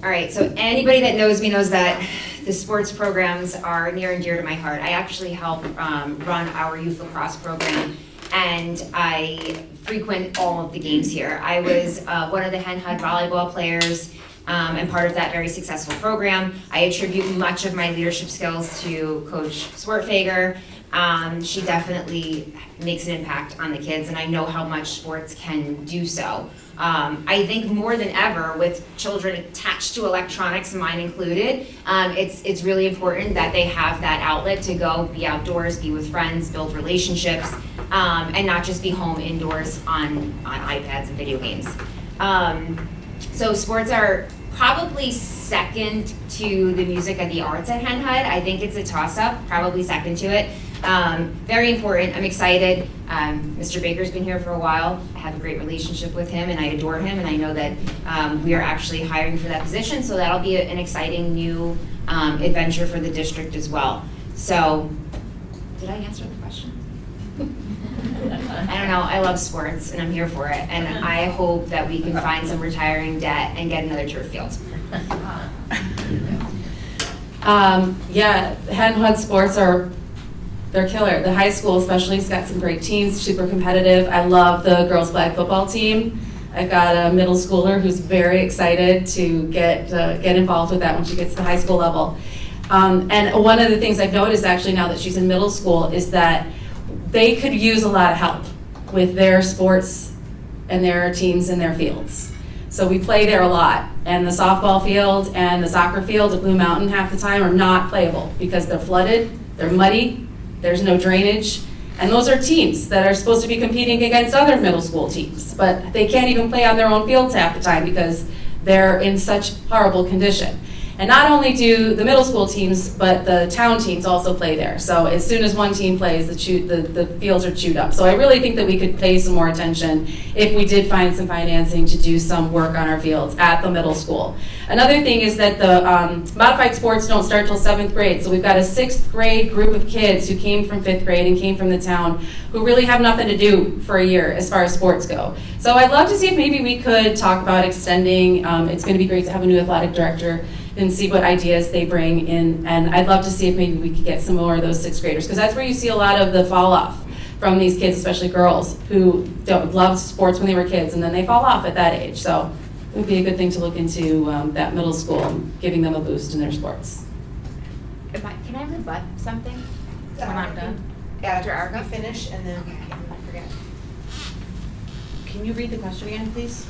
All right, so anybody that knows me knows that the sports programs are near and dear to my heart. I actually help run our youth lacrosse program, and I frequent all of the games here. I was one of the Hen Hud volleyball players and part of that very successful program. I attribute much of my leadership skills to Coach Swartfager. She definitely makes an impact on the kids, and I know how much sports can do so. I think more than ever, with children attached to electronics, mine included, it's really important that they have that outlet to go be outdoors, be with friends, build relationships, and not just be home indoors on iPads and video games. So sports are probably second to the music and the arts at Hen Hud. I think it's a toss-up, probably second to it. Very important. I'm excited. Mr. Baker's been here for a while. I have a great relationship with him, and I adore him, and I know that we are actually hiring for that position, so that'll be an exciting new adventure for the district as well. So, did I answer the question? I don't know. I love sports, and I'm here for it, and I hope that we can find some retiring debt and get another turf field. Yeah, Hen Hud sports they're killer. The high school especially has got some great teams, super competitive. I love the girls flag football team. I've got a middle schooler who's very excited to get involved with that when she gets to the high school level. And one of the things I've noticed actually now that she's in middle school is that they could use a lot of help with their sports and their teams and their fields. So we play there a lot, and the softball field and the soccer field at Blue Mountain half the time are not playable because they're flooded, they're muddy, there's no drainage, and those are teams that are supposed to be competing against other middle school teams, but they can't even play on their own fields half the time because they're in such horrible condition. And not only do the middle school teams, but the town teams also play there. So as soon as one team plays, the fields are chewed up. So I really think that we could pay some more attention if we did find some financing to do some work on our fields at the middle school. Another thing is that the modified sports don't start till 7th grade. So we've got a 6th grade group of kids who came from 5th grade and came from the town who really have nothing to do for a year as far as sports go. So I'd love to see if maybe we could talk about extending, it's going to be great to have a new athletic director and see what ideas they bring in. And I'd love to see if maybe we could get some more of those 6th graders, because that's where you see a lot of the fall off from these kids, especially girls, who loved sports when they were kids, and then they fall off at that age. So it would be a good thing to look into that middle school and giving them a boost in their sports. Can I rebut something when I'm done? After Arca? finish, and then I forget. Can you read the question again, please?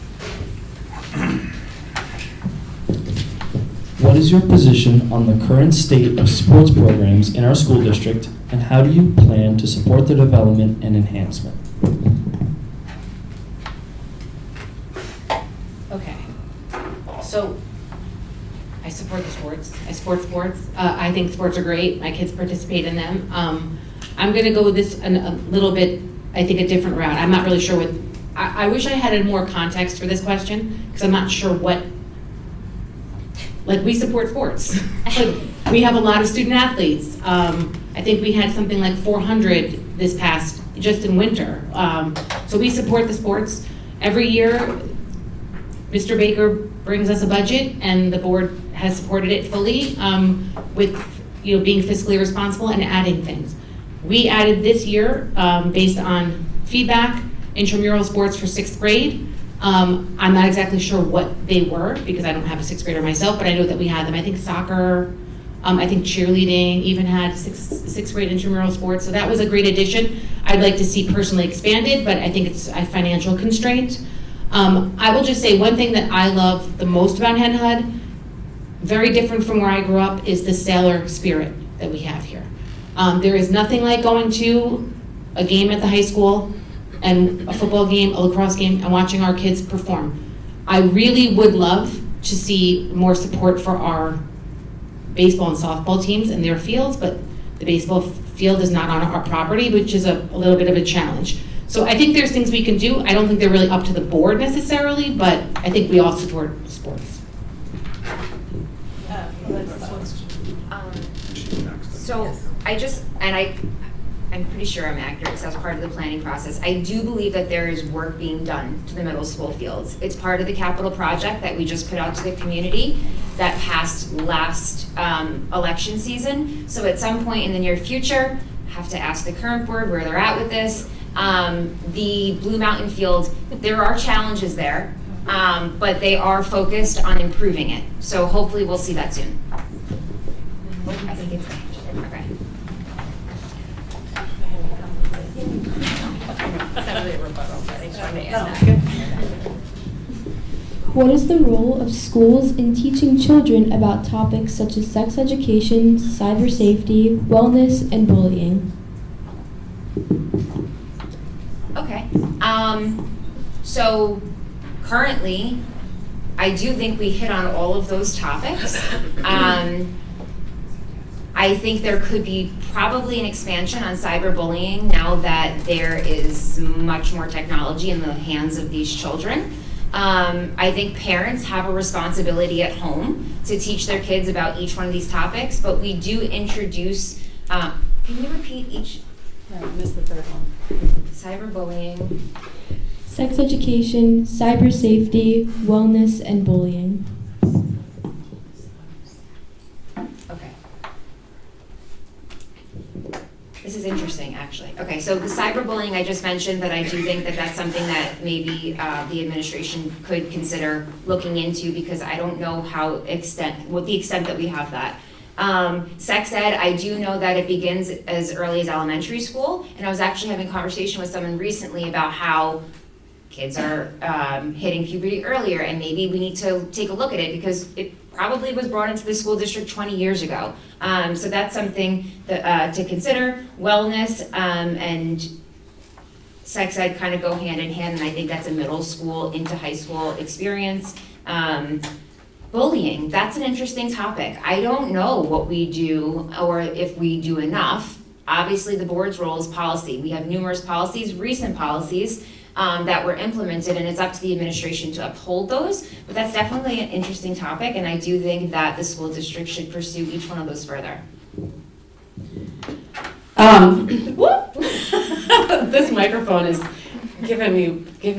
What is your position on the current state of sports programs in our school district, and how do you plan to support their development and enhancement? Okay. So I support the sports. I support sports. I think sports are great. My kids participate in them. I'm going to go with this a little bit, I think, a different route. I'm not really sure what, I wish I had more context for this question, because I'm not sure what, like, we support sports. Like, we have a lot of student athletes. I think we had something like 400 this past, just in winter. So we support the sports. Every year, Mr. Baker brings us a budget, and the board has supported it fully with being fiscally responsible and adding things. We added this year, based on feedback, intramural sports for 6th grade. I'm not exactly sure what they were because I don't have a 6th grader myself, but I know that we had them. I think soccer, I think cheerleading even had 6th grade intramural sports. So that was a great addition. I'd like to see personally expanded, but I think it's a financial constraint. I will just say one thing that I love the most about Hen Hud, very different from where I grew up, is the sailor spirit that we have here. There is nothing like going to a game at the high school and a football game, a lacrosse game, and watching our kids perform. I really would love to see more support for our baseball and softball teams and their fields, but the baseball field is not on our property, which is a little bit of a challenge. So I think there's things we can do. I don't think they're really up to the board necessarily, but I think we all support sports. So I'm pretty sure I'm accurate because that's part of the planning process. I do believe that there is work being done to the middle school fields. It's part of the capital project that we just put out to the community that passed last election season. So at some point in the near future, have to ask the current board where they're at with this. The Blue Mountain field, there are challenges there, but they are focused on improving it. So hopefully we'll see that soon. I think it's okay. What is the role of schools in teaching children about topics such as sex education, cyber safety, wellness, and bullying? Okay. So currently, I do think we hit on all of those topics. I think there could be probably an expansion on cyberbullying now that there is much more technology in the hands of these children. I think parents have a responsibility at home to teach their kids about each one of these topics, but we do introduce, can you repeat each? I missed the third one. Cyberbullying. Sex education, cyber safety, wellness, and bullying. Okay. The This is interesting, actually. Okay, so the cyberbullying, I just mentioned that I do think that that's something that maybe the administration could consider looking into, because I don't know what the extent that we have that. Sex ed, I do know that it begins as early as elementary school, and I was actually having a conversation with someone recently about how kids are hitting puberty earlier, and maybe we need to take a look at it, because it probably was brought into the school district 20 years ago. So that's something that, to consider. Wellness and sex ed kind of go hand in hand, and I think that's a middle school into high school experience. Bullying, that's an interesting topic. I don't know what we do or if we do enough. Obviously, the board's role is policy. We have numerous policies, recent policies, that were implemented, and it's up to the administration to uphold those. But that's definitely an interesting topic, and I do think that the school district should pursue each one of those further. This microphone is giving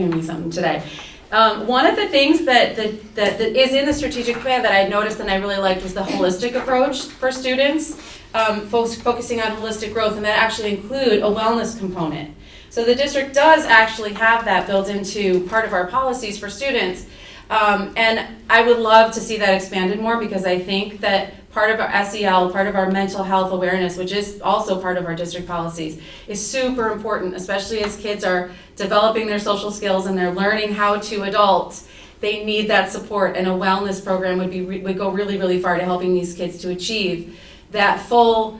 me something today. One of the things that is in the strategic plan that I noticed and I really liked was the holistic approach for students, focusing on holistic growth, and that actually include a wellness component. So the district does actually have that built into part of our policies for students. And I would love to see that expanded more, because I think that part of our SEL, part of our mental health awareness, which is also part of our district policies, is super important, especially as kids are developing their social skills and they're learning how to adult. They need that support, and a wellness program would go really, really far to helping these kids to achieve that full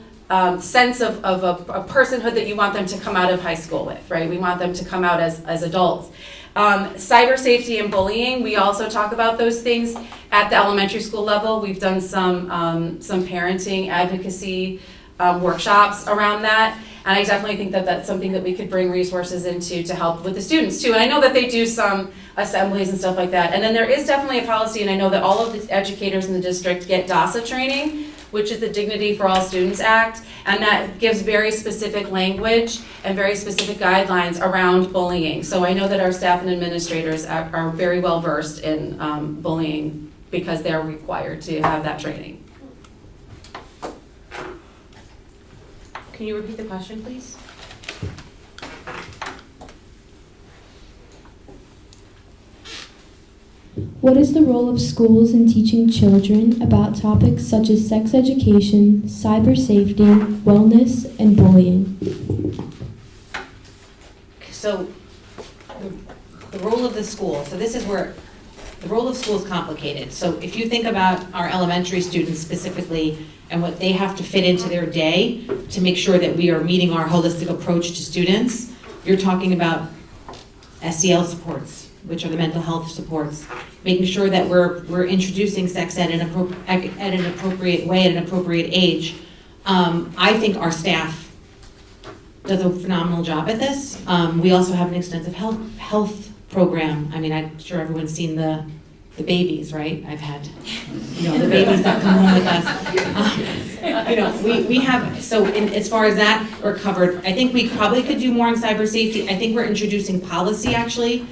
sense of a personhood that you want them to come out of high school with, right? We want them to come out as adults. Cyber safety and bullying, we also talk about those things at the elementary school level. We've done some parenting advocacy workshops around that, and I definitely think that that's something that we could bring resources into to help with the students too. And I know that they do some assemblies and stuff like that. And then there is definitely a policy, and I know that all of the educators in the district get DASA training, which is the Dignity for All Students Act, and that gives very specific language and very specific guidelines around bullying. So I know that our staff and administrators are very well versed in bullying, because they're required to have that training. Can you repeat the question, please? What is the role of schools in teaching children about topics such as sex education, cyber safety, wellness, and bullying? So the role of the school, so this is where the role of school is complicated. So if you think about our elementary students specifically and what they have to fit into their day to make sure that we are meeting our holistic approach to students, you're talking about SEL supports, which are the mental health supports, making sure that we're introducing sex ed at an appropriate way, at an appropriate age. I think our staff does a phenomenal job at this. We also have an extensive health program. I mean, I'm sure everyone's seen the babies, right? I've had, the babies that come home with us. We have, so as far as that, we're covered. I think we probably could do more on cyber safety. I think we're introducing policy, actually,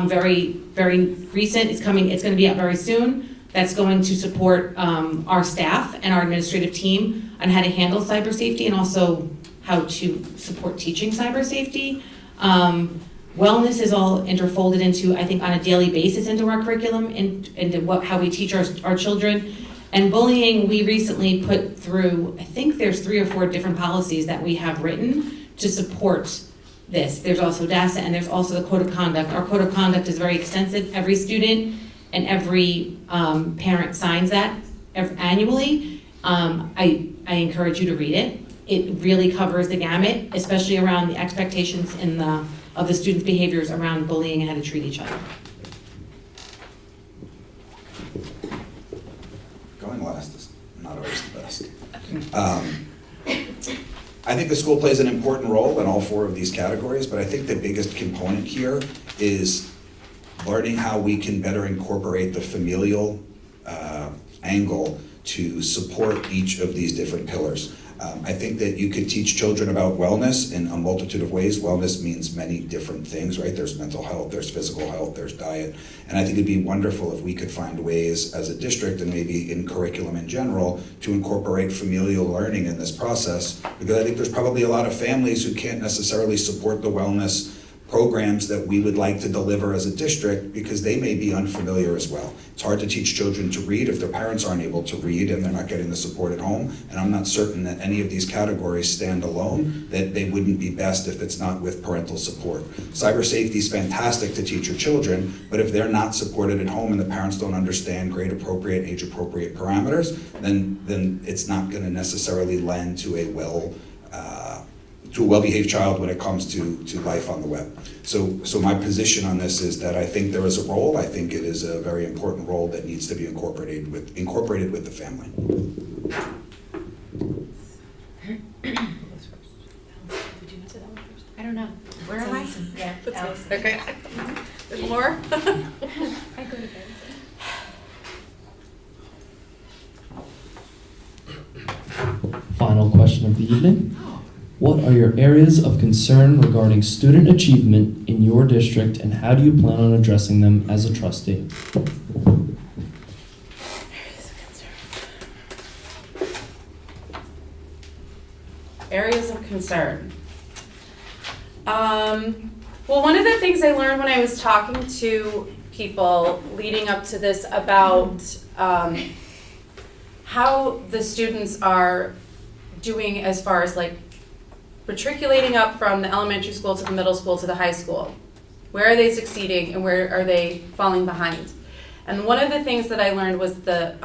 very, very recent. It's going to be out very soon. That's going to support our staff and our administrative team on how to handle cyber safety, and also how to support teaching cyber safety. Wellness is all interfolded into, I think, on a daily basis into our curriculum, and into how we teach our children. And bullying, we recently put through, I think there's 3 or 4 different policies that we have written to support this. There's also DASA, and there's also the code of conduct. Our code of conduct is very extensive. Every student and every parent signs that annually. I encourage you to read it. It really covers the gamut, especially around the expectations of the students' behaviors around bullying and how to treat each other. Going last is not always the best. I think the school plays an important role in all 4 of these categories, but I think the biggest component here is learning how we can better incorporate the familial angle to support each of these different pillars. I think that you could teach children about wellness in a multitude of ways. Wellness means many different things, right? There's mental health, there's physical health, there's diet. And I think it'd be wonderful if we could find ways as a district and maybe in curriculum in general to incorporate familial learning in this process, because I think there's probably a lot of families who can't necessarily support the wellness programs that we would like to deliver as a district because they may be unfamiliar as well. It's hard to teach children to read if their parents aren't able to read and they're not getting the support at home. And I'm not certain that any of these categories stand alone, that they wouldn't be best if it's not with parental support. Cyber safety is fantastic to teach your children, but if they're not supported at home and the parents don't understand grade appropriate, age appropriate parameters, then it's not going to necessarily lend to a well-behaved child when it comes to life on the web. So my position on this is that I think there is a role. I think it is a very important role that needs to be incorporated with the family. I don't know. Where am I? Yeah. Okay. There's more? I go to bed. Final question of the evening. What are your areas of concern regarding student achievement in your district, and how do you plan on addressing them as a trustee? Areas of concern. Well, one of the things I learned when I was talking to people leading up to this about how the students are doing as far as like matriculating up from the elementary school to the middle school to the high school. Where are they succeeding and where are they falling behind? And one of the things that I learned was the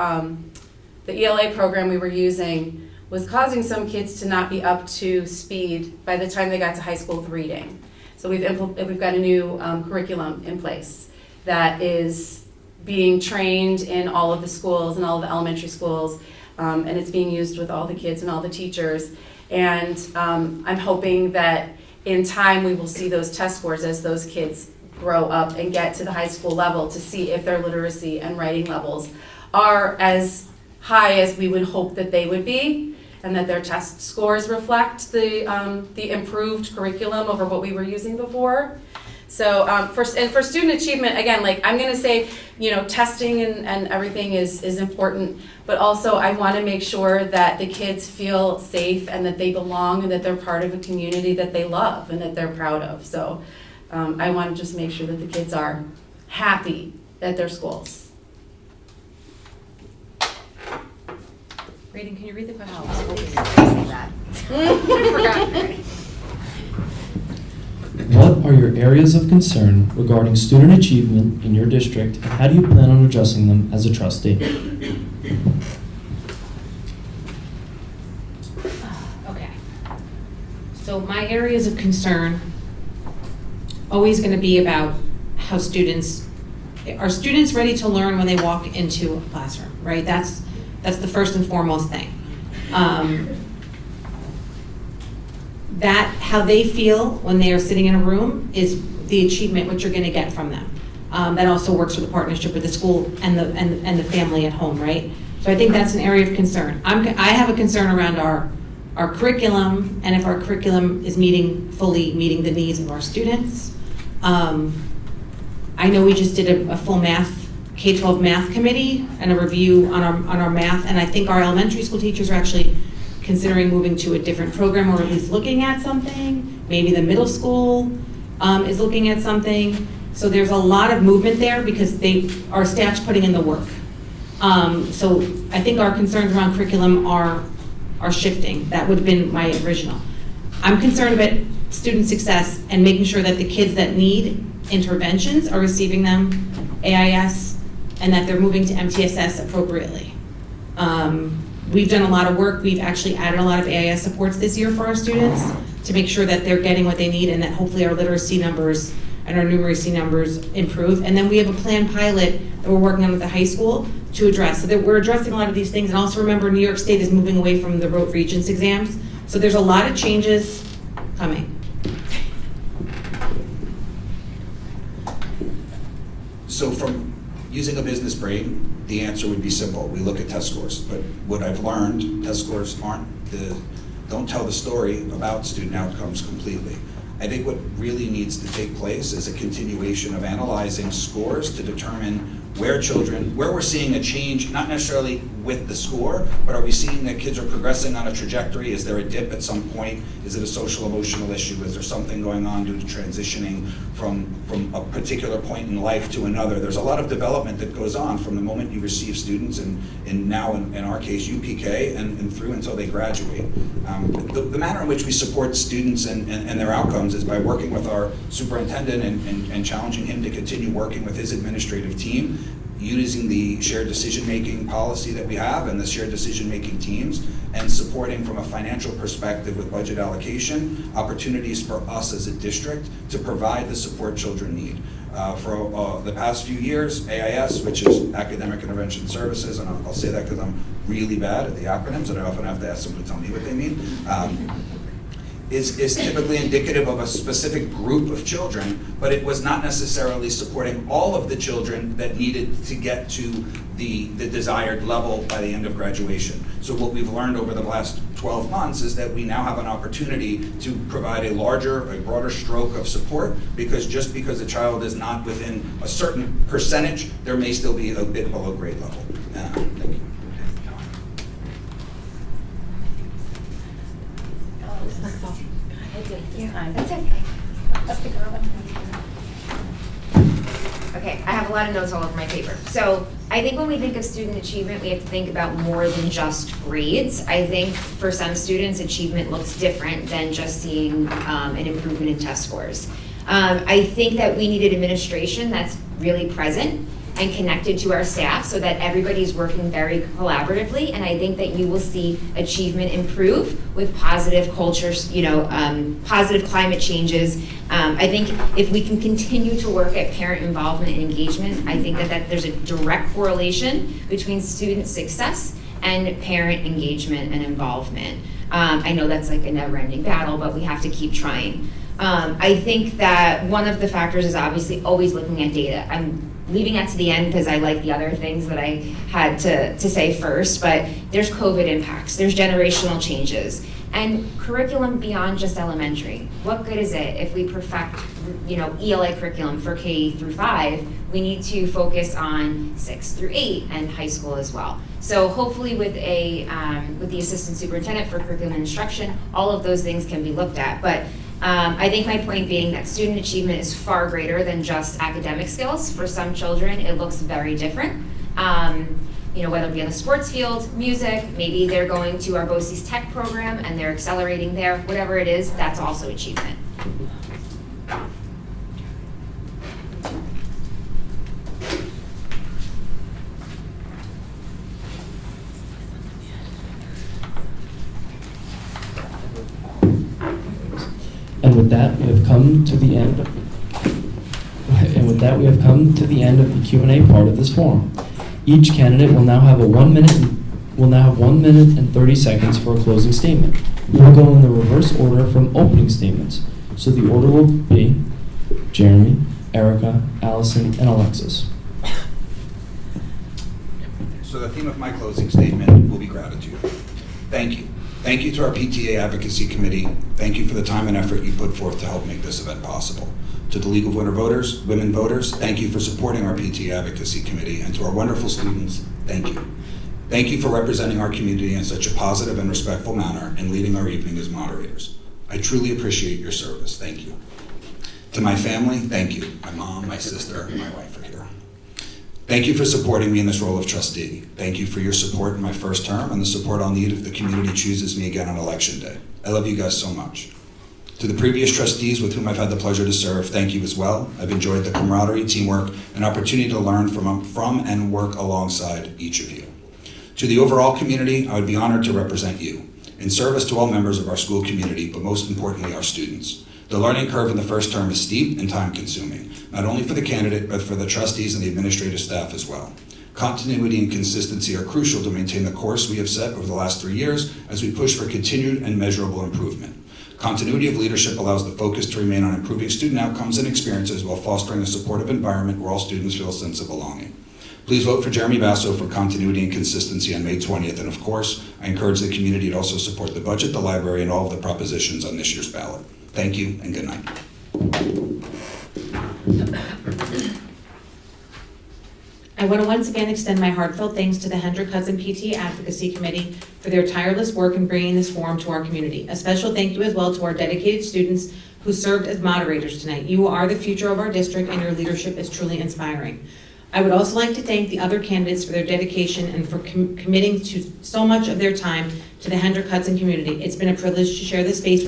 ELA program we were using was causing some kids to not be up to speed by the time they got to high school with reading. So we've got a new curriculum in place that is being trained in all of the schools and all of the elementary schools, and it's being used with all the kids and all the teachers. And I'm hoping that in time we will see those test scores as those kids grow up and get to the high school level to see if their literacy and writing levels are as high as we would hope that they would be, and that their test scores reflect the improved curriculum over what we were using before. So for student achievement, again, like I'm gonna say, testing and everything is important, but also I wanna make sure that the kids feel safe and that they belong and that they're part of a community that they love and that they're proud of. So I wanna just make sure that the kids are happy at their schools. Raiden, can you read the question? Oh, I was hoping you were going to say that. I forgot already. What are your areas of concern regarding student achievement in your district, and how do you plan on addressing them as a trustee? Okay. So my areas of concern, always going to be about how are students ready to learn when they walk into a classroom, right? That's the first and foremost thing. That how they feel when they are sitting in a room is the achievement what you're going to get from them. That also works with the partnership with the school and the family at home, right? So I think that's an area of concern. I have a concern around our curriculum, and if our curriculum is fully meeting the needs of our students. I know we just did a full K-12 math committee and a review on our math, and I think our elementary school teachers are actually considering moving to a different program, or at least looking at something. Maybe the middle school is looking at something. So there's a lot of movement there because our staff's putting in the work. So I think our concerns around curriculum are shifting. That would have been my original. I'm concerned about student success and making sure that the kids that need interventions are receiving them, AIS, and that they're moving to MTSS appropriately. We've done a lot of work. We've actually added a lot of AIS supports this year for our students to make sure that they're getting what they need and that hopefully our literacy numbers and our numeracy numbers improve. And then we have a planned pilot that we're working on with the high school to address. So that we're addressing a lot of these things. And also remember, New York State is moving away from the rote Regents exams. So there's a lot of changes coming. So from using a business brain, the answer would be simple. We look at test scores. But what I've learned, test scores don't tell the story about student outcomes completely. I think what really needs to take place is a continuation of analyzing scores to determine where we're seeing a change, not necessarily with the score, but are we seeing that kids are progressing on a trajectory? Is there a dip at some point? Is it a social emotional issue? Is there something going on due to transitioning from a particular point in life to another? There's a lot of development that goes on from the moment you receive students, and now in our case UPK, and through until they graduate. The manner in which we support students and their outcomes is by working with our superintendent and challenging him to continue working with his administrative team, using the shared decision-making policy that we have and the shared decision-making teams, and supporting from a financial perspective with budget allocation, opportunities for us as a district to provide the support children need. For the past few years, AIS, which is Academic Intervention Services, and I'll say that because I'm really bad at the acronyms and I often have to ask someone to tell me what they mean, is typically indicative of a specific group of children, but it was not necessarily supporting all of the children that needed to get to the desired level by the end of graduation. So what we've learned over the last 12 months is that we now have an opportunity to provide a broader stroke of support, because just because a child is not within a certain percentage, there may still be a bit below grade level. Thank you. That's okay. Okay, I have a lot of notes all over my paper. So I think when we think of student achievement, we have to think about more than just grades. I think for some students, achievement looks different than just seeing an improvement in test scores. I think that we need an administration that's really present and connected to our staff so that everybody's working very collaboratively, and I think that you will see achievement improve with positive cultures, positive climate changes. I think if we can continue to work at parent involvement and engagement, I think that there's a direct correlation between student success and parent engagement and involvement. I know that's like a never-ending battle, but we have to keep trying. I think that one of the factors is obviously always looking at data. I'm leaving that to the end because I like the other things that I had to say first, but there's COVID impacts, there's generational changes, and curriculum beyond just elementary. What good is it if we perfect, ELA curriculum for K through 5? We need to focus on 6 through 8 and high school as well. So hopefully with the assistant superintendent for curriculum and instruction, all of those things can be looked at. But I think my point being that student achievement is far greater than just academic skills. For some children, it looks very different. Whether it be on the sports field, music, maybe they're going to our BOCES Tech program and they're accelerating there, whatever it is, that's also achievement. And with that, we have come to the end. Of the Q&A part of this forum. Each candidate will now have 1 minute and 30 seconds for a closing statement. We will go in the reverse order from opening statements. So the order will be Jeremy, Erica, Allison, and Alexis. So the theme of my closing statement will be gratitude. Thank you. Thank you to our PTA Advocacy Committee. Thank you for the time and effort you put forth to help make this event possible. To the League of Women Voters, thank you for supporting our PTA Advocacy Committee. And to our wonderful students, thank you. Thank you for representing our community in such a positive and respectful manner and leading our evening as moderators. I truly appreciate your service. Thank you. To my family, thank you. My mom, my sister, and my wife are here. Thank you for supporting me in this role of trustee. Thank you for your support in my first term and the support I'll need if the community chooses me again on election day. I love you guys so much. To the previous trustees with whom I've had the pleasure to serve, thank you as well. I've enjoyed the camaraderie, teamwork, and opportunity to learn from and work alongside each of you. To the overall community, I would be honored to represent you. In service to all members of our school community, but most importantly, our students. The learning curve in the first term is steep and time-consuming, not only for the candidate, but for the trustees and the administrative staff as well. Continuity and consistency are crucial to maintain the course we have set over the last 3 years as we push for continued and measurable improvement. Continuity of leadership allows the focus to remain on improving student outcomes and experiences while fostering a supportive environment where all students feel a sense of belonging. Please vote for Jeremy Basso for continuity and consistency on May 20th. And of course, I encourage the community to also support the budget, the library, and all of the propositions on this year's ballot. Thank you and good night. I want to once again extend my heartfelt thanks to the Hendrick Hudson PTA Advocacy Committee for their tireless work in bringing this forum to our community. A special thank you as well to our dedicated students who served as moderators tonight. You are the future of our district and your leadership is truly inspiring. I would also like to thank the other candidates for their dedication and for committing to so much of their time to the Hendrick Hudson community. It's been a privilege to share this space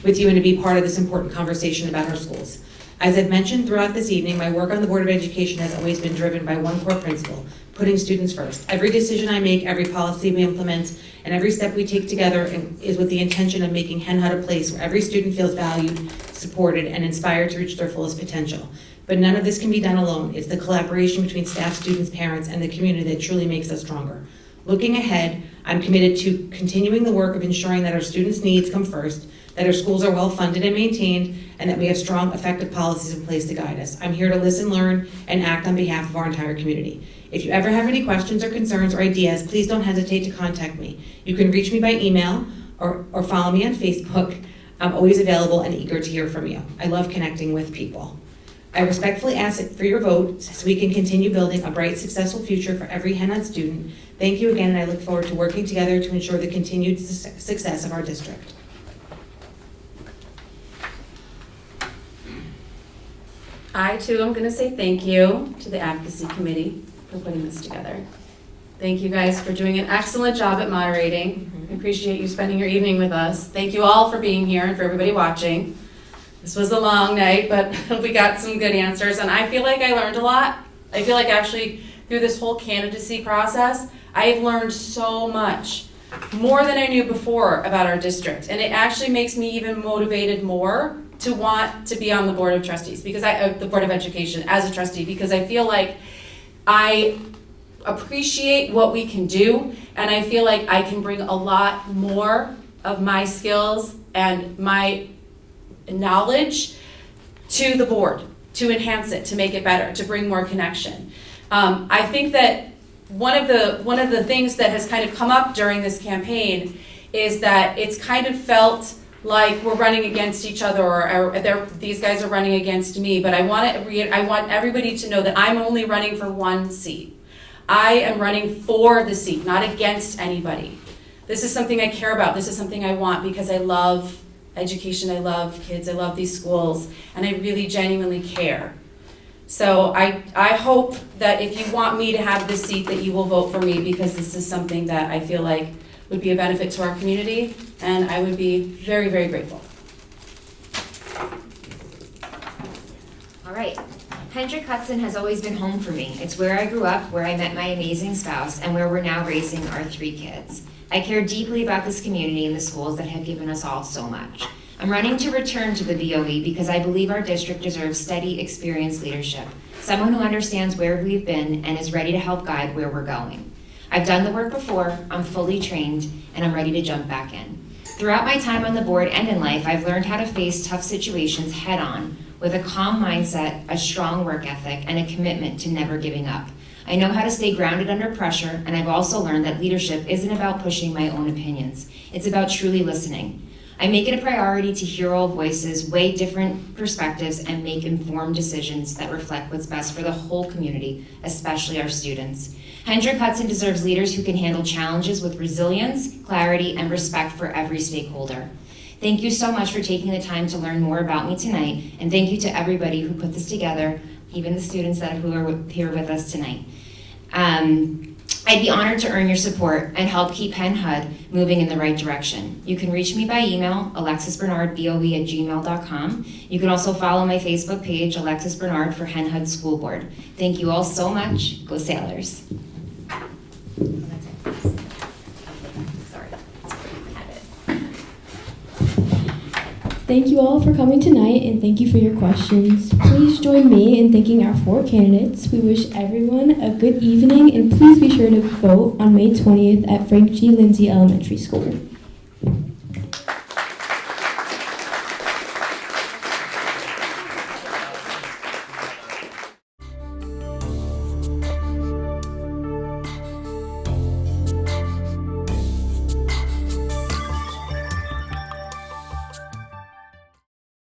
with you and to be part of this important conversation about our schools. As I've mentioned throughout this evening, my work on the Board of Education has always been driven by one core principle: putting students first. Every decision I make, every policy we implement, and every step we take together is with the intention of making Hen Hud a place where every student feels valued, supported, and inspired to reach their fullest potential. But none of this can be done alone. It's the collaboration between staff, students, parents, and the community that truly makes us stronger. Looking ahead, I'm committed to continuing the work of ensuring that our students' needs come first, that our schools are well funded and maintained, and that we have strong, effective policies in place to guide us. I'm here to listen, learn, and act on behalf of our entire community. If you ever have any questions or concerns or ideas, please don't hesitate to contact me. You can reach me by email or follow me on Facebook. I'm always available and eager to hear from you. I love connecting with people. I respectfully ask for your vote so we can continue building a bright, successful future for every Hen Hud student. Thank you again, and I look forward to working together to ensure the continued success of our district. I too am going to say thank you to the Advocacy Committee for putting this together. Thank you guys for doing an excellent job at moderating. I appreciate you spending your evening with us. Thank you all for being here and for everybody watching. This was a long night, but we got some good answers, and I feel like I learned a lot. I feel like actually through this whole candidacy process, I have learned so much, more than I knew before about our district, and it actually makes me even motivated more to want to be on the Board of Trustees, because the Board of Education as a trustee, because I feel like I appreciate what we can do, and I feel like I can bring a lot more of my skills and my knowledge to the board, to enhance it, to make it better, to bring more connection. I think that one of the things that has kind of come up during this campaign is that it's kind of felt like we're running against each other, or these guys are running against me, but I want everybody to know that I'm only running for one seat. I am running for the seat, not against anybody. This is something I care about. This is something I want because I love education, I love kids, I love these schools, and I really genuinely care. So I hope that if you want me to have this seat, that you will vote for me, because this is something that I feel like would be a benefit to our community, and I would be very, very grateful. All right. Hendrick Hudson has always been home for me. It's where I grew up, where I met my amazing spouse, and where we're now raising our 3 kids. I care deeply about this community and the schools that have given us all so much. I'm running to return to the BOE because I believe our district deserves steady, experienced leadership, someone who understands where we've been and is ready to help guide where we're going. I've done the work before, I'm fully trained, and I'm ready to jump back in. Throughout my time on the board and in life, I've learned how to face tough situations head on with a calm mindset, a strong work ethic, and a commitment to never giving up. I know how to stay grounded under pressure, and I've also learned that leadership isn't about pushing my own opinions. It's about truly listening. I make it a priority to hear all voices, weigh different perspectives, and make informed decisions that reflect what's best for the whole community, especially our students. Hendrick Hudson deserves leaders who can handle challenges with resilience, clarity, and respect for every stakeholder. Thank you so much for taking the time to learn more about me tonight, and thank you to everybody who put this together, even the students who are here with us tonight. I'd be honored to earn your support and help keep Hen Hud moving in the right direction. You can reach me by email, alexisbernardboe@gmail.com. You can also follow my Facebook page, Alexis Bernard for Hen Hud School Board. Thank you all so much. Go Sailors. Thank you all for coming tonight, and thank you for your questions. Please join me in thanking our 4 candidates. We wish everyone a good evening, and please be sure to vote on May 20th at Frank G. Lindsay Elementary School.